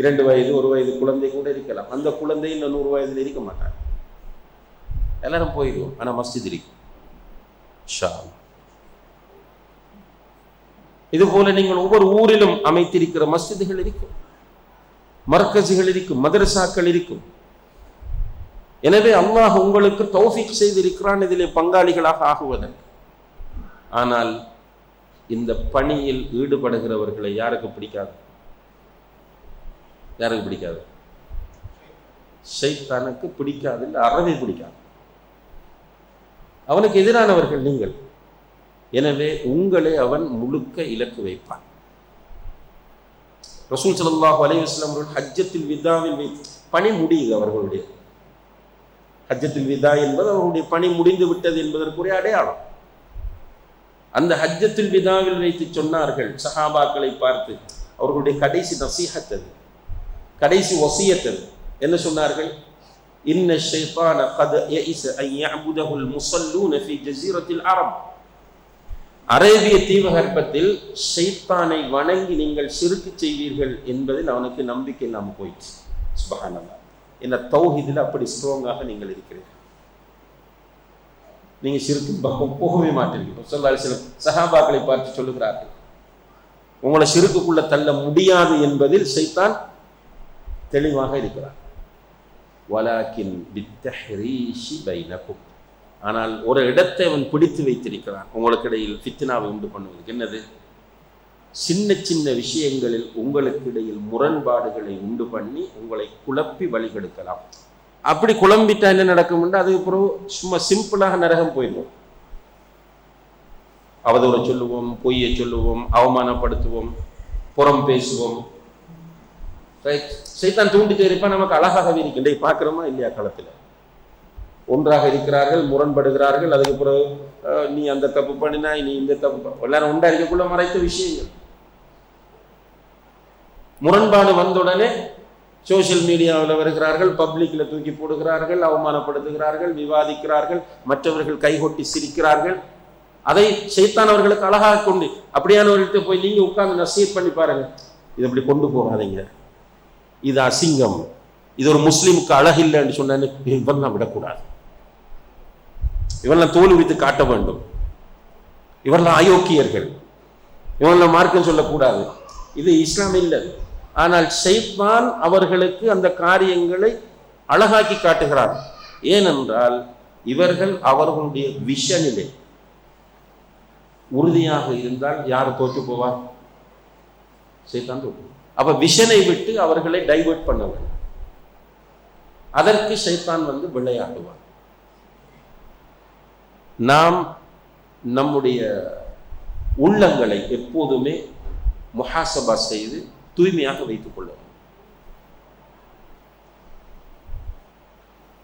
2 வயது 1 வயது குழந்தை கூட இருக்கலாம். அந்த குழந்தை இன்னும் 100 வயதில் இருக்க மாட்டார். எல்லாரும் போயிடுவோம். ஆனா மஸ்ஜித் இருக்கும் இன்ஷா அல்லாஹ். இது போல நீங்கள் ஒவ்வொரு ஊரிலும் அமைத்திருக்கிற மஸ்ஜிதுகள் இருக்கும், மர்கஸுகள் இருக்கும், மதரசாக்கள் இருக்கும். எனவே அல்லாஹ் உங்களுக்கு தௌஃபீக் செய்திருக்கிறான் இதிலே பங்காளிகளாக ஆகுவதற்கு. ஆனால் இந்த பணியில் ஈடுபடுகிறவர்களை யாருக்கு பிடிக்காது? யாருக்கு பிடிக்காது? ஷைத்தானுக்கு பிடிக்காது, இல்லை அறவே பிடிக்காது. அவனுக்கு எதிரானவர்கள் நீங்கள். எனவே உங்களை அவன் முழுக்க இலக்கு வைப்பான். ரசூல் ஸல்லல்லாஹு அலைஹி வஸல்லம் அவர்கள் ஹஜ்ஜத்துல் விதாவில் வைத்து பணி முடியுது. அவர்களுடைய ஹஜ்ஜத்துல் விதா என்பது அவர்களுடைய பணி முடிந்து விட்டது என்பதற்குரிய அடையாளம். அந்த ஹஜ்ஜத்துல் விதாவில் வைத்து சொன்னார்கள் சஹாபாக்களை பார்த்து, அவர்களுடைய கடைசி நசீஹத் அது, கடைசி வசியத் அது. என்ன சொன்னார்கள்? இன்ன ஷைத்தான கத் யஇஸ அன் யஅபுதஹுல் முஸல்லூன ஃபீ ஜஸீரத்தில் அரப். அரேபிய தீபகற்பத்தில் ஷைத்தானை வணங்கி நீங்கள் ஷிர்க் செய்வீர்கள் என்பதில் அவனுக்கு நம்பிக்கை இல்லாமல் போயிடுச்சு. சுப்ஹானல்லாஹ். என்ன தௌஹீதில் அப்படி ஸ்ட்ராங்காக நீங்கள் இருக்கிறீர்கள். நீங்க ஷிர்க்கு பக்கம் போகவே மாட்டீர்கள். ஸல்லல்லாஹு அலைஹி வஸல்லம் சஹாபாக்களை பார்த்து சொல்லுகிறார்கள், உங்களை ஷிர்க்குக்குள்ள தள்ள முடியாது என்பதில் ஷைத்தான் தெளிவாக இருக்கிறார். வலாக்கின் பித்தஹ்ரீஷி பைனகும். ஆனால் ஒரு இடத்தை அவன் பிடித்து வைத்திருக்கிறான் உங்களுக்கு இடையில் ஃபித்னாவை உண்டு பண்ணுவதற்கு. என்னது? சின்ன சின்ன விஷயங்களில் உங்களுக்கு இடையில் முரண்பாடுகளை உண்டு பண்ணி உங்களை குழப்பி வழிகெடுக்கலாம். அப்படி குழம்பிட்டா என்ன நடக்கும்னா அதுக்கு பிறகு சும்மா சிம்பிளாக நரகம் போயிடுவோம். அவதூறை சொல்லுவோம், பொய்யை சொல்லுவோம், அவமானப்படுத்துவோம், புறம் பேசுவோம். சைத்தான் தூண்டிட்டு இருப்பா. நமக்கு அழகாகவே இருக்கின்ற பார்க்கிறோமா இல்லையா? களத்தில் ஒன்றாக இருக்கிறார்கள், முரண்படுகிறார்கள். அதுக்கு பிறகு நீ அந்த தப்பு பண்ணினா, நீ இந்த தப்பு, எல்லாரும் ஒன்றா இருக்கக்குள்ள மறைத்த விஷயங்கள். முரண்பாடு வந்தவுடனே சோசியல் மீடியாவில் வருகிறார்கள், பப்ளிக்கில் தூக்கி போடுகிறார்கள், அவமானப்படுத்துகிறார்கள், விவாதிக்கிறார்கள், மற்றவர்கள் கைகொட்டி சிரிக்கிறார்கள். அதை சைத்தான் அவர்களுக்கு அழகாக கொண்டு அப்படியானவர்கள்ட்ட போய் நீங்க உட்கார்ந்து நசீர் பண்ணி பாருங்க, இது அப்படி கொண்டு போகாதீங்க, இது அசிங்கம், இது ஒரு முஸ்லீமுக்கு அழகில்லைன்னு சொன்ன இவெல்லாம் விடக்கூடாது, இவெல்லாம் தோல் உரித்து காட்ட வேண்டும், இவரெல்லாம் அயோக்கியர்கள், இவரெல்லாம் மார்க்கம் சொல்லக்கூடாது. இது இஸ்லாம் இல்லை. ஆனால் ஷைத்தான் அவர்களுக்கு அந்த காரியங்களை அழகாக்கி காட்டுகிறார். ஏனென்றால் இவர்கள் அவர்களுடைய விஷனிலே உறுதியாக இருந்தால் யார் தோற்று போவார்? ஷைத்தான் தோற்று. அப்ப விஷனை விட்டு அவர்களை டைவர்ட் பண்ண வேண்டும். அதற்கு ஷைத்தான் விளையாடுவார். நாம் நம்முடைய உள்ளங்களை எப்போதுமே முஹாசபா செய்து தூய்மையாக வைத்துக் கொள்ள வேண்டும்.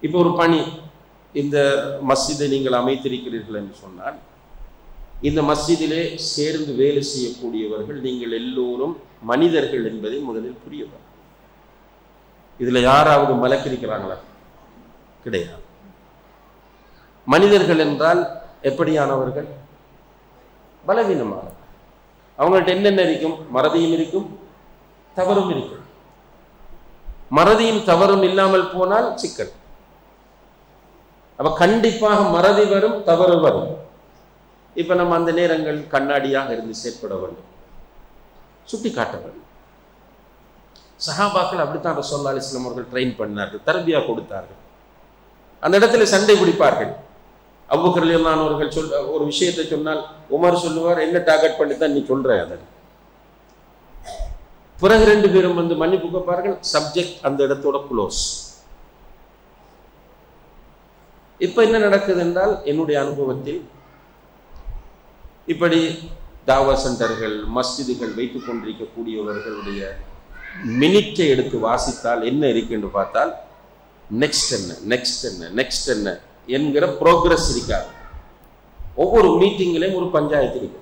இப்போ ஒரு பணி, இந்த மஸ்ஜிதை நீங்கள் அமைத்திருக்கிறீர்கள் என்று சொன்னால், இந்த மஸ்ஜிதிலே சேர்ந்து வேலை செய்யக்கூடியவர்கள் நீங்கள் எல்லோரும் மனிதர்கள் என்பதை முதலில் புரியவர். இதுல யாராவது மலக்கிருக்கிறாங்களா? கிடையாது. மனிதர்கள் என்றால் எப்படியானவர்கள்? பலவீனமான. அவங்கள்ட்ட என்னென்ன இருக்கும்? மறதியும் இருக்கும், தவறும் இருக்கும். மறதியும் தவறும் இல்லாமல் போனால் சிக்கல். அப்ப கண்டிப்பாக மறதி வரும், தவறு வரும். இப்ப நம்ம அந்த நேரங்கள் கண்ணாடியாக இருந்து செயற்பட வேண்டும், சுட்டி காட்ட வேண்டும். சஹாபாக்கள் அப்படித்தான் ரசூலுல்லாஹி அலைஹி வஸல்லம் அவர்கள் ட்ரெயின் பண்ணார்கள், தர்பியா கொடுத்தார்கள். அந்த இடத்துல சண்டை பிடிப்பார்கள். அபூபக்கர் ரலியல்லாஹு அன்ஹு அவர்கள் ஒரு விஷயத்தை சொன்னால் உமர் சொல்லுவார், என்ன டார்கெட் பண்ணி தான் நீ சொல்ற அதை. பிறகு ரெண்டு பேரும் மன்னிப்பு கேட்பார்கள், சப்ஜெக்ட் அந்த இடத்தோட க்ளோஸ். இப்ப என்ன நடக்குது என்றால், என்னுடைய அனுபவத்தில் இப்படி தாவா சென்டர்கள், மஸ்ஜிதுகள் வைத்துக் கொண்டிருக்கக்கூடியவர்களுடைய மினிட்டை எடுத்து வாசித்தால் என்ன இருக்கு என்று பார்த்தால், நெக்ஸ்ட் என்ன, நெக்ஸ்ட் என்ன, நெக்ஸ்ட் என்ன என்கிற ப்ரோக்ரஸ் இருக்காது. ஒவ்வொரு மீட்டிங்லையும் ஒரு பஞ்சாயத்து இருக்கு.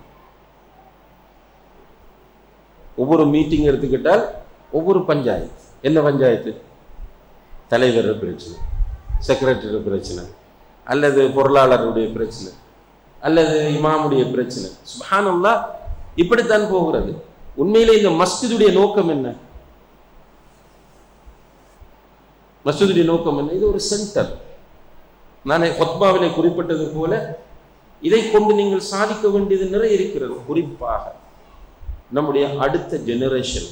ஒவ்வொரு மீட்டிங் எடுத்துக்கிட்டால் ஒவ்வொரு பஞ்சாயத்து. என்ன பஞ்சாயத்து? தலைவர் பிரச்சனை, செக்ரட்டரி பிரச்சனை, அல்லது பொருளாளருடைய பிரச்சனை, அல்லது இமாமுடைய பிரச்சனை. சுப்ஹானல்லாஹ், இப்படித்தான் போகிறது. உண்மையிலே இந்த மஸ்ஜிதுடைய நோக்கம் என்ன? மஸ்ஜிதுடைய நோக்கம் என்ன? இது ஒரு சென்டர். நான் ஹுத்பாவிலே குறிப்பிட்டது போல இதை கொண்டு நீங்கள் சாதிக்க வேண்டியது நிறைய இருக்கிறது. குறிப்பாக நம்முடைய அடுத்த ஜெனரேஷன்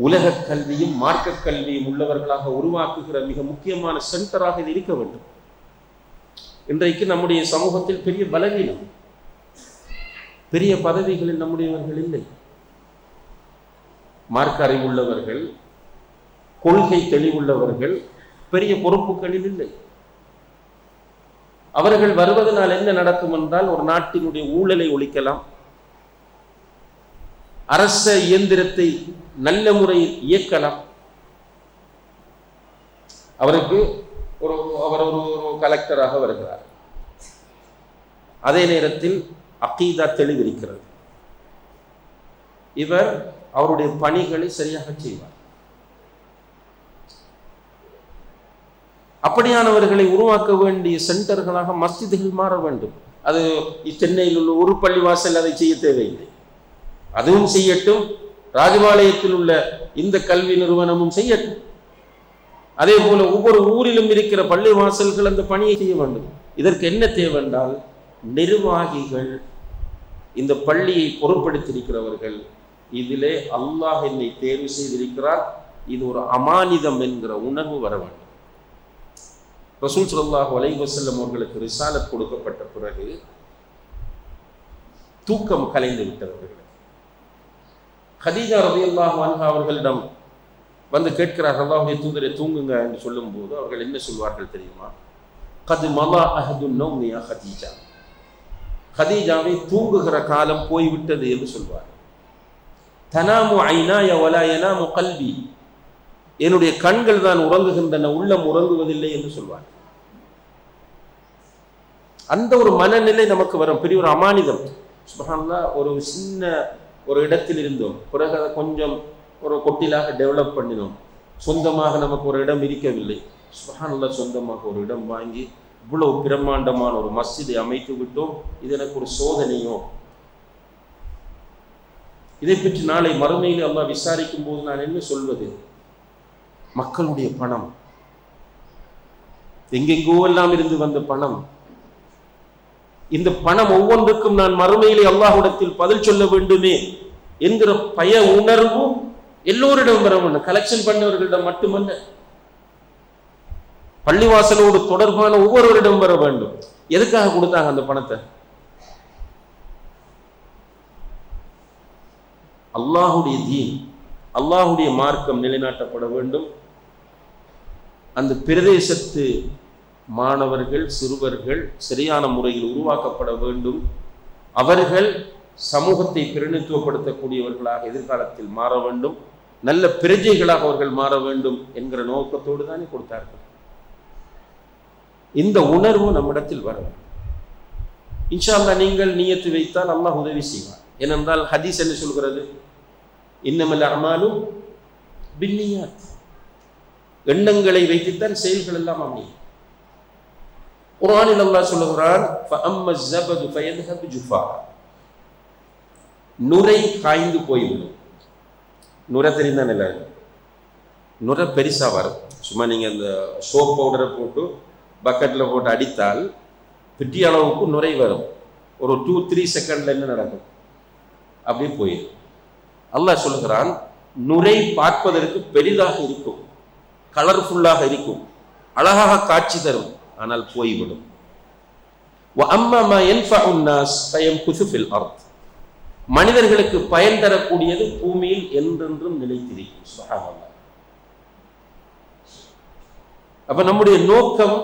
உலக கல்வியும் மார்க்க கல்வியும் உள்ளவர்களாக உருவாக்குகிற மிக முக்கியமான சென்டராக இது இருக்க வேண்டும். இன்றைக்கு நம்முடைய சமூகத்தில் பெரிய பலவீனம், பெரிய பதவிகளில் நம்முடையவர்கள் இல்லை. மார்க்க அறிவுள்ளவர்கள், கொள்கை தெளிவுள்ளவர்கள் பெரிய பொறுப்புகளில் இல்லை. அவர்கள் வருவதனால் என்ன நடக்கும் என்றால், ஒரு நாட்டினுடைய ஊழலை ஒழிக்கலாம், அரச இயந்திரத்தை நல்ல முறையில் இயக்கலாம். அவருக்கு அவர் ஒரு கலெக்டராக வருகிறார். அதே நேரத்தில் அகீதா தெளிவிருக்கிறது. இவர் அவருடைய பணிகளை சரியாக செய்வார். அப்படியானவர்களை உருவாக்க வேண்டிய சென்டர்களாக மஸ்ஜிதுகள் மாற வேண்டும். அது சென்னையில் உள்ள ஒரு பள்ளிவாசல் அதை செய்ய தேவையில்லை, அதுவும் செய்யட்டும். ராஜபாளையத்தில் உள்ள இந்த கல்வி நிறுவனமும் செய்யட்டும். அதே போல ஒவ்வொரு ஊரிலும் இருக்கிற பள்ளி வாசல்கள் அந்த பணியை செய்ய வேண்டும். இதற்கு என்ன தேவை என்றால், நிர்வாகிகள், இந்த பள்ளியை பொறுப்படுத்தியிருக்கிறவர்கள், இதிலே அல்லாஹ் என்னை தேர்வு செய்திருக்கிறார், இது ஒரு அமானிதம் என்கிற உணர்வு வர வேண்டும். ரசூல் ஸல்லல்லாஹு அலைஹி வஸல்லம் அவர்களுக்கு ரிசாலத் கொடுக்கப்பட்ட பிறகு தூக்கம் கலைந்து விட்டவர்கள். கதீஜா ரலியல்லாஹு அன்ஹா அவர்களிடம் வந்து கேட்கிறார்கள், அல்லாஹ்வுடைய தூதரை தூங்குங்க என்று சொல்லும்போது அவர்கள் என்ன சொல்வார்கள் தெரியுமா? கது மலா அஹதுன் நௌமி யா ஹதீஜா, ஹதீஜாவை தூங்குகிற காலம் போய்விட்டது என்று சொல்வார். தனாமு ஐனாய வலா யனாமு கல்வி, என்னுடைய கண்கள் தான் உறங்குகின்றன, உள்ளம் உறங்குவதில்லை என்று சொல்வார். அந்த ஒரு மனநிலை நமக்கு வரும். பெரிய ஒரு அமானிதம். சுப்ஹானல்லாஹ், ஒரு சின்ன ஒரு இடத்தில் இருந்தோம், பிறகு அதை கொஞ்சம் ஒரு கொட்டிலாக டெவலப் பண்ணினோம். சொந்தமாக நமக்கு ஒரு இடம் இருக்கவில்லை. சுப்ஹானல்லாஹ், சொந்தமாக ஒரு இடம் வாங்கி இவ்வளவு பிரம்மாண்டமான ஒரு மஸ்ஜிதை அமைத்து விட்டோம். இது எனக்கு ஒரு சோதனையோ? இதை பற்றி நாளை மறுமையில் அல்லாஹ் விசாரிக்கும் போது நான் என்ன சொல்வது? மக்களுடைய பணம், எங்கெங்கோ எல்லாம் இருந்து வந்த பணம். இந்த பணம் ஒவ்வொன்றுக்கும் நான் மறுமையிலே அல்லாஹ்விடத்தில் பதில் சொல்ல வேண்டுமே என்கிற பய உணர்வு எல்லோரிடம் வர வேண்டும். கலெக்ஷன் பண்ணவர்களிடம் மட்டுமல்ல, பள்ளிவாசலோடு தொடர்பான ஒவ்வொருவரிடம் வர வேண்டும். எதுக்காக கொடுத்தாங்க அந்த பணத்தை? அல்லாஹுடைய தீன், அல்லாஹுடைய மார்க்கம் நிலைநாட்டப்பட வேண்டும். அந்த பிரதேசத்து மாணவர்கள், சிறுவர்கள் சரியான முறையில் உருவாக்கப்பட வேண்டும். அவர்கள் சமூகத்தை பிரதிநிதித்துவப்படுத்தக்கூடியவர்களாக எதிர்காலத்தில் மாற வேண்டும். நல்ல பிரஜைகளாக அவர்கள் மாற வேண்டும் என்கிற நோக்கத்தோடு தானே கொடுத்தார்கள். இந்த உணர்வு நம்மிடத்தில் வர வேண்டும். இன்ஷா அல்லாஹ் நீங்கள் நியத்து வைத்தால் அல்லாஹ் உதவி செய்வார். ஏனென்றால் ஹதீஸ் என்ன சொல்கிறது? இன்னமல் அமாலு பின்னியாத், எண்ணங்களை வைத்துத்தான் செயல்கள் எல்லாம் அமையும். குர்ஆனில் அல்லாஹ் சொல்லுகிறான், ஃபஅம்ம ஸபது ஃபயذهب ஜுஃபா, நுரை காய்ந்து போய்விடும். நுரை தெரிந்தானே எல்லாரும்? நுரை பெருசா வரும். சும்மா நீங்க அந்த சோப் பவுடரை போட்டு பக்கெட்டில் போட்டு அடித்தால் பெரிய அளவுக்கு நுரை வரும். ஒரு 2-3 செகண்ட்ல என்ன நடக்கும்? அப்படியே போயிடும். அல்லாஹ் சொல்லுகிறான், நுரை பார்ப்பதற்கு பெரிதாக இருக்கும், கலர்ஃபுல்லாக இருக்கும், அழகாக காட்சி தரும், ஆனால் போய்விடும். وَأَمَّا مَا يَنْفَعُ النَّاسَ فَيَمْكُثُ فِي الْأَرْضِ, மனிதர்களுக்கு பயன் தரக்கூடியது பூமியில் என்றென்றும் நிலைத்திருக்கும். சுப்ஹானல்லாஹ். அப்ப நம்முடைய நோக்கம்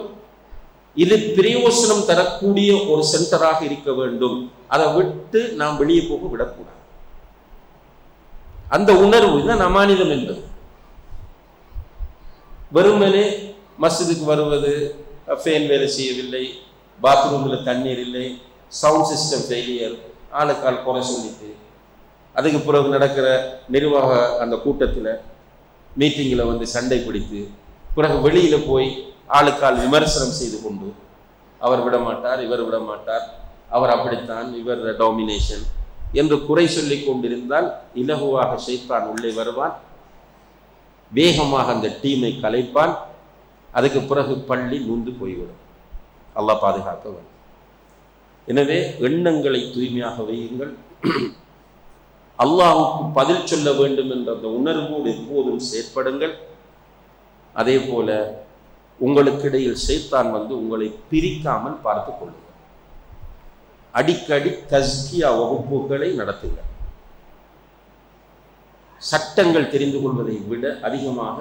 இது பிரயோசனம் தரக்கூடிய ஒரு சென்டராக இருக்க வேண்டும். அதை விட்டு நாம் வெளியே போக விடக்கூடாது. அந்த உணர்வு தான் அமானிதம் என்பது. வெறுமனே மஸ்ஜிதுக்கு வருவது, ஃபேன் வேலை செய்யவில்லை, பாத்ரூமில் தண்ணீர் இல்லை, சவுண்ட் சிஸ்டம் ஃபெயிலியர், ஆளுக்கால் குறை சொல்லிட்டு, அதுக்கு பிறகு நடக்கிற நிர்வாக அந்த கூட்டத்தில் மீட்டிங்கில் வந்து சண்டை பிடித்து, பிறகு வெளியில் போய் ஆளுக்கால் விமர்சனம் செய்து கொண்டு, அவர் விட மாட்டார், இவர் விட மாட்டார், அவர் அப்படித்தான், இவர் டாமினேஷன் என்று குறை சொல்லி கொண்டிருந்தால் இலகுவாக ஷைத்தான் உள்ளே வருவான், வேகமாக அந்த டீமை கலைப்பான். அதுக்கு பிறகு பள்ளி நுந்து போய்விடும். அல்லாஹ் பாதுகாக்க வேண்டும். எனவே எண்ணங்களை தூய்மையாக வையுங்கள். அல்லாஹ்வுக்கு பதில் சொல்ல வேண்டும் என்ற அந்த உணர்வோடு எப்போதும் செயற்படுங்கள். அதே போல உங்களுக்கு இடையில் ஷைத்தான் வந்து உங்களை பிரிக்காமல் பார்த்து கொள்ளுங்கள். அடிக்கடி தஸ்கியா வகுப்புகளை நடத்துங்கள். சட்டங்கள் தெரிந்து கொள்வதை விட அதிகமாக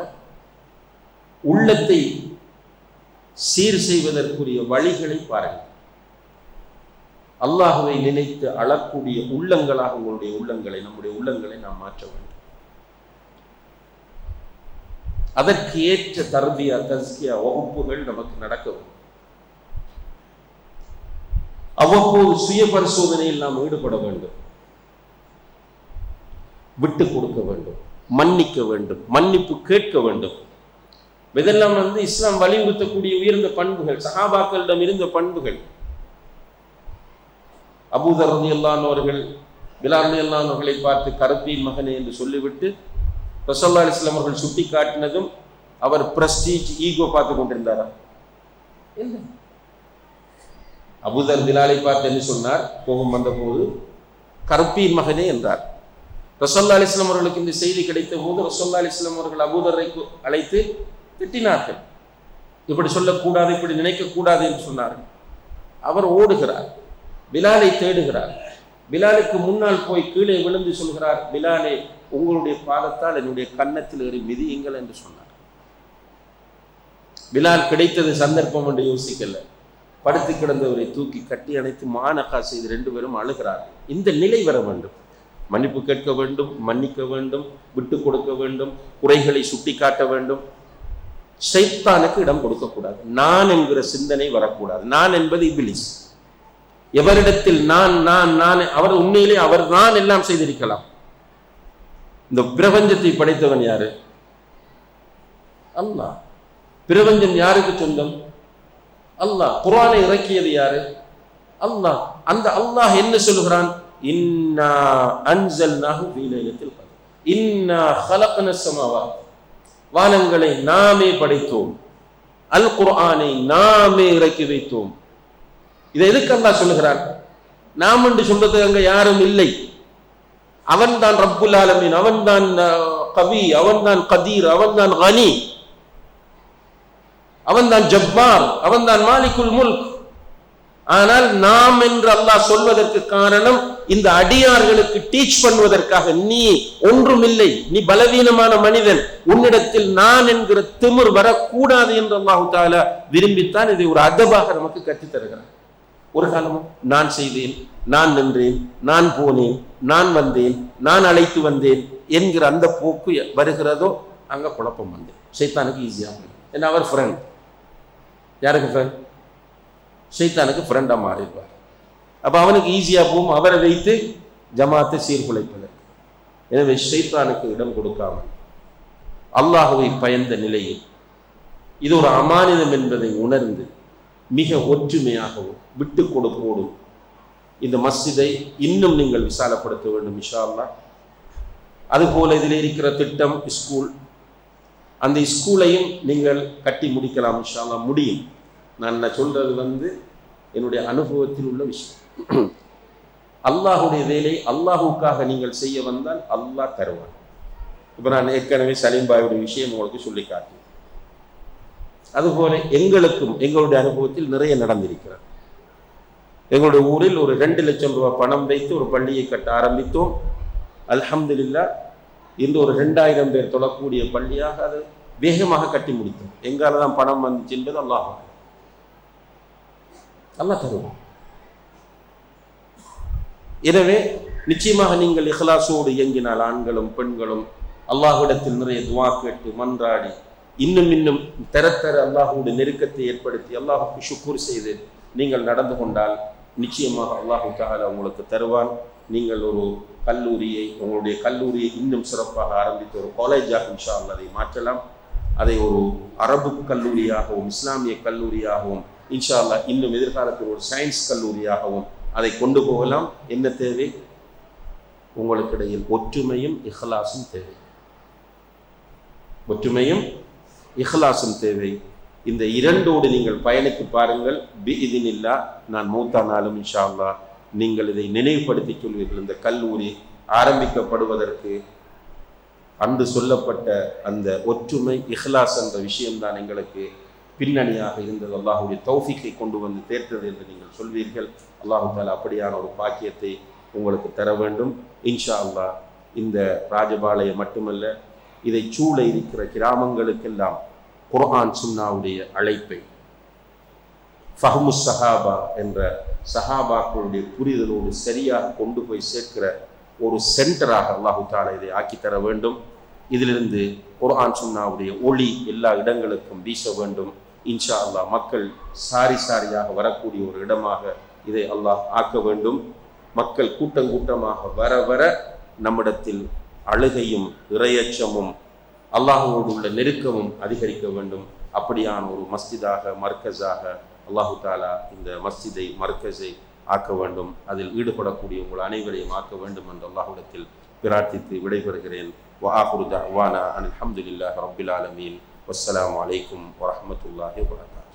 உள்ளத்தை சீர் செய்வதற்குரிய வழிகளை பாருங்கள். அல்லாஹ்வை நினைத்து அழக்கூடிய உள்ளங்களாக உங்களுடைய உள்ளங்களை, நம்முடைய உள்ளங்களை நாம் மாற்ற வேண்டும். அதற்கு ஏற்ற தர்பியா, தஸ்கியா வகுப்புகள் நமக்கு நடக்க வேண்டும். அவ்வப்போது சுய பரிசோதனையில் நாம் ஈடுபட வேண்டும். விட்டு கொடுக்க வேண்டும், மன்னிக்க வேண்டும், மன்னிப்பு கேட்க வேண்டும். இதெல்லாம் இஸ்லாம் வலியுறுத்தக்கூடிய உயர்ந்த பண்புகள், சஹாபாக்களிடம் இருந்த பண்புகள். அபூதர் ரலியல்லாஹு அன்ஹு அவர்கள் பிலால் ரலியல்லாஹு அன்ஹு அவர்களை பார்த்து கரப்பீன் மகனே என்று சொல்லிவிட்டு ரசூலுல்லாஹி அலைஹி வஸல்லம் அவர்கள் சுட்டி காட்டினதும் அவர் பிரஸ்டீஜ், ஈகோ பார்த்து கொண்டிருந்தாரா? இல்லை. அபூதர் பிலாலை பார்த்து என்ன சொன்னார்? கோபம் வந்த போது கரப்பீன் மகனே என்றார். ரசூலுல்லாஹி அலைஹி வஸல்லம் அவர்களுக்கு இந்த செய்தி கிடைத்த போது ரசூலுல்லாஹி அலைஹி வஸல்லம் அவர்கள் அபூதரை அழைத்து திட்டினார்கள். இப்படி சொல்லக்கூடாது, இப்படி நினைக்கக்கூடாது என்று சொன்னார்கள். அவர் ஓடுகிறார், பிலாலை தேடுகிறார். பிலாலுக்கு முன்னால் போய் கீழே விழுந்து சொல்கிறார், பிலாலே உங்களுடைய பாதத்தால் என்னுடைய கன்னத்தில் ஏறி மிதியுங்கள் என்று சொன்னார். பிலால் கிடைத்தது சந்தர்ப்பம் என்று யோசிக்கல, படுத்து கிடந்தவரை தூக்கி கட்டி அணைத்து மானகா செய்து 2 பேரும் அழுகிறார்கள். இந்த நிலை வர வேண்டும். மன்னிப்பு கேட்க வேண்டும், மன்னிக்க வேண்டும், விட்டு கொடுக்க வேண்டும், குறைகளை சுட்டி காட்ட வேண்டும். ஷைத்தானுக்கு இடம் கொடுக்கக்கூடாது. நான் என்கிற சிந்தனை வரக்கூடாது. நான் என்பது இபிலிஸ். எவரிடத்தில் நான் நான் நான் அவர் உண்மையிலே அவர் நான் எல்லாம் செய்திருக்கலாம். இந்த பிரபஞ்சத்தை படைத்தவன் யாரு? அல்லாஹ். பிரபஞ்சம் யாருக்கு சொந்தம்? அல்லாஹ். குர்ஆனை இறக்கியது யாரு? அல்லாஹ். அந்த அல்லாஹ் என்ன சொல்கிறான்? இன்னா அன்ஸல்னாஹு ஃபீ லைலத்தில் கத்ர் இன்னா ஹலக்னஸ் ஸமாவாத், வானங்களை நாமே படைத்தோம், அல் குர்ஆனை நாமே இறக்கி வைத்தோம். இதை எதுக்கு அல்லாஹ் சொல்லுகிறான்? நாம் என்று சொல்றது அங்க யாரும் இல்லை. அவன் தான் ரப்புல் ஆலமீன், அவன் தான் கவி, அவன் தான் கதீர், அவன் தான் கனி, அவன் தான் ஜப்பார், அவன் தான் மாலிகுல் முல்க். ஆனால் நாம் என்று அல்லாஹ் சொல்வதற்கு காரணம் இந்த அடியார்களுக்கு டீச் பண்ணுவதற்காக. நீ ஒன்றுமில்லை, நீ பலவீனமான மனிதன், உன்னிடத்தில் நான் என்கிற திமிர் வரக்கூடாது என்று அல்லாஹு தஆலா விரும்பித்தான் இதை ஒரு அதபாக நமக்கு கற்றுத் தருகிறான். ஒரு காலமும் நான் செய்தேன், நான் நின்றேன், நான் போனேன், நான் வந்தேன், நான் அழைத்து வந்தேன் என்கிற அந்த போக்கு வருகிறதோ அங்க குழப்பம் வந்து ஷைத்தானுக்கு ஈஸியாக. ஏன்னா அவர் ஃப்ரெண்ட். யாருக்கு ஃப்ரெண்ட்? ஷைத்தானுக்கு ஃப்ரெண்டா மாறிடுவார். அப்ப அவனுக்கு ஈஸியா போகும் அவரை வைத்து ஜமாத்தை சீர்குலைப்பதற்கு. எனவே ஷைத்தானுக்கு இடம் கொடுக்காமல் அல்லாஹுவை பயந்த நிலையில் இது ஒரு அமானிதம் என்பதை உணர்ந்து மிக ஒற்றுமையாகவும் விட்டு கொடுப்போடும் இந்த மஸ்ஜிதை இன்னும் நீங்கள் விசாலப்படுத்த வேண்டும் இன்ஷா அல்லாஹ். அதுபோல இதில் இருக்கிற திட்டம் ஸ்கூல், அந்த ஸ்கூலையும் நீங்கள் கட்டி முடிக்கலாம் இன்ஷா அல்லாஹ். முடியும். நான் சொல்றது என்னுடைய அனுபவத்தில் உள்ள விஷயம். அல்லாஹுடைய வேலை அல்லாஹுக்காக நீங்கள் செய்ய வந்தால் அல்லாஹ் தருவான். இப்போ நான் ஏற்கனவே சலீம்பாயுடைய விஷயம் உங்களுக்கு சொல்லி காட்டேன். அதுபோல எங்களுக்கும் எங்களுடைய அனுபவத்தில் நிறைய நடந்திருக்கிறது. எங்களுடைய ஊரில் ஒரு 2 லட்சம் ரூபாய் பணம் வைத்து ஒரு பள்ளியை கட்ட ஆரம்பித்தோம். அல்ஹம்துலில்லாஹ் இன்று ஒரு 2000 பேர் தொழக்கூடிய பள்ளியாக அது வேகமாக கட்டி முடித்தோம். எங்கால தான் பணம் வந்துச்சு என்பது அல்லாஹ் தருவோம். எனவே நிச்சயமாக நீங்கள் இஹ்லாஸோடு இயங்கினால் ஆண்களும் பெண்களும் அல்லாஹ்விடத்தில் நிறைய துஆ கேட்டு மன்றாடி இன்னும் தர அல்லாஹ்வுடைய நெருக்கத்தை ஏற்படுத்தி அல்லாஹ்வுக்கு ஷுக்ர் செய்து நீங்கள் நடந்து கொண்டால் நிச்சயமாக அல்லாஹ் தஆலா உங்களுக்கு தருவான். நீங்கள் ஒரு கல்லூரியை, உங்களுடைய கல்லூரியை இன்னும் சிறப்பாக ஆரம்பித்து ஒரு காலேஜாக இன்ஷா அல்லாஹ் அதை மாற்றலாம். அதை ஒரு அரபு கல்லூரியாகவும் இஸ்லாமிய கல்லூரியாகவும் இன்ஷா அல்லாஹ் இன்னும் எதிர்காலத்தில் ஒரு சயின்ஸ் கல்லூரியாகவும் அதை கொண்டு போகலாம். என்ன தேவை? உங்களுக்கு இடையில் ஒற்றுமையும் இஹ்லாஸும் தேவை. ஒற்றுமையும் இஹ்லாஸும் தேவை. இந்த இரண்டோடு நீங்கள் பயணித்து பாருங்கள். பிஇذنில்லாஹ் நான் மூத்தானாலும் இன்ஷா அல்லாஹ் நீங்கள் இதை நினைவுபடுத்தி சொல்வீர்கள். இந்த கல்லூரி ஆரம்பிக்கப்படுவதற்கு அன்று சொல்லப்பட்ட அந்த ஒற்றுமை இஹ்லாஸ் என்ற விஷயம்தான் எங்களுக்கு பின்னணியாக இருந்தது. அல்லாஹுடைய தௌஃபீக்கை கொண்டு வந்து தேர்த்தது என்று நீங்கள் சொல்வீர்கள். அல்லாஹு தஆலா அப்படியான ஒரு பாக்கியத்தை உங்களுக்கு தர வேண்டும் இன்ஷா அல்லாஹ். இந்த ராஜபாளையம் மட்டுமல்ல, இதை சூழ இருக்கிற கிராமங்களுக்கெல்லாம் குர்ஆன் சுன்னாவுடைய அழைப்பை ஃபஹ்மு ஸஹாபா என்ற சஹாபாக்களுடைய புரிதலோடு சரியாக கொண்டு போய் சேர்க்கிற ஒரு சென்டராக அல்லாஹு தஆலா இதை ஆக்கி தர வேண்டும். இதிலிருந்து குர்ஆன் சுன்னாவுடைய ஒளி எல்லா இடங்களுக்கும் வீச வேண்டும் இன்ஷா அல்லாஹ். மக்கள் சாரி சாரியாக வரக்கூடிய ஒரு இடமாக இதை அல்லாஹ் ஆக்க வேண்டும். மக்கள் கூட்டமாக வர வர நம்மிடத்தில் அழுகையும் இறையச்சமும் அல்லாஹ்வோடு உள்ள நெருக்கமும் அதிகரிக்க வேண்டும். அப்படியான ஒரு மஸ்ஜிதாக மர்கஸாக அல்லாஹு தஆலா இந்த மஸ்ஜிதை மர்கஸை ஆக்க வேண்டும். அதில் ஈடுபடக்கூடிய உங்கள் அனைவரையும் ஆக்க வேண்டும் என்று அல்லாஹ்விடத்தில் பிரார்த்தித்து விடைபெறுகிறேன். வஆகிரு தஅவானா அனில் ஹம்துலில்லாஹி ரப்பில் ஆலமீன். வஸ்ஸலாமு அலைக்கும் வரஹ்மத்துல்லாஹி வபரகாத்துஹு.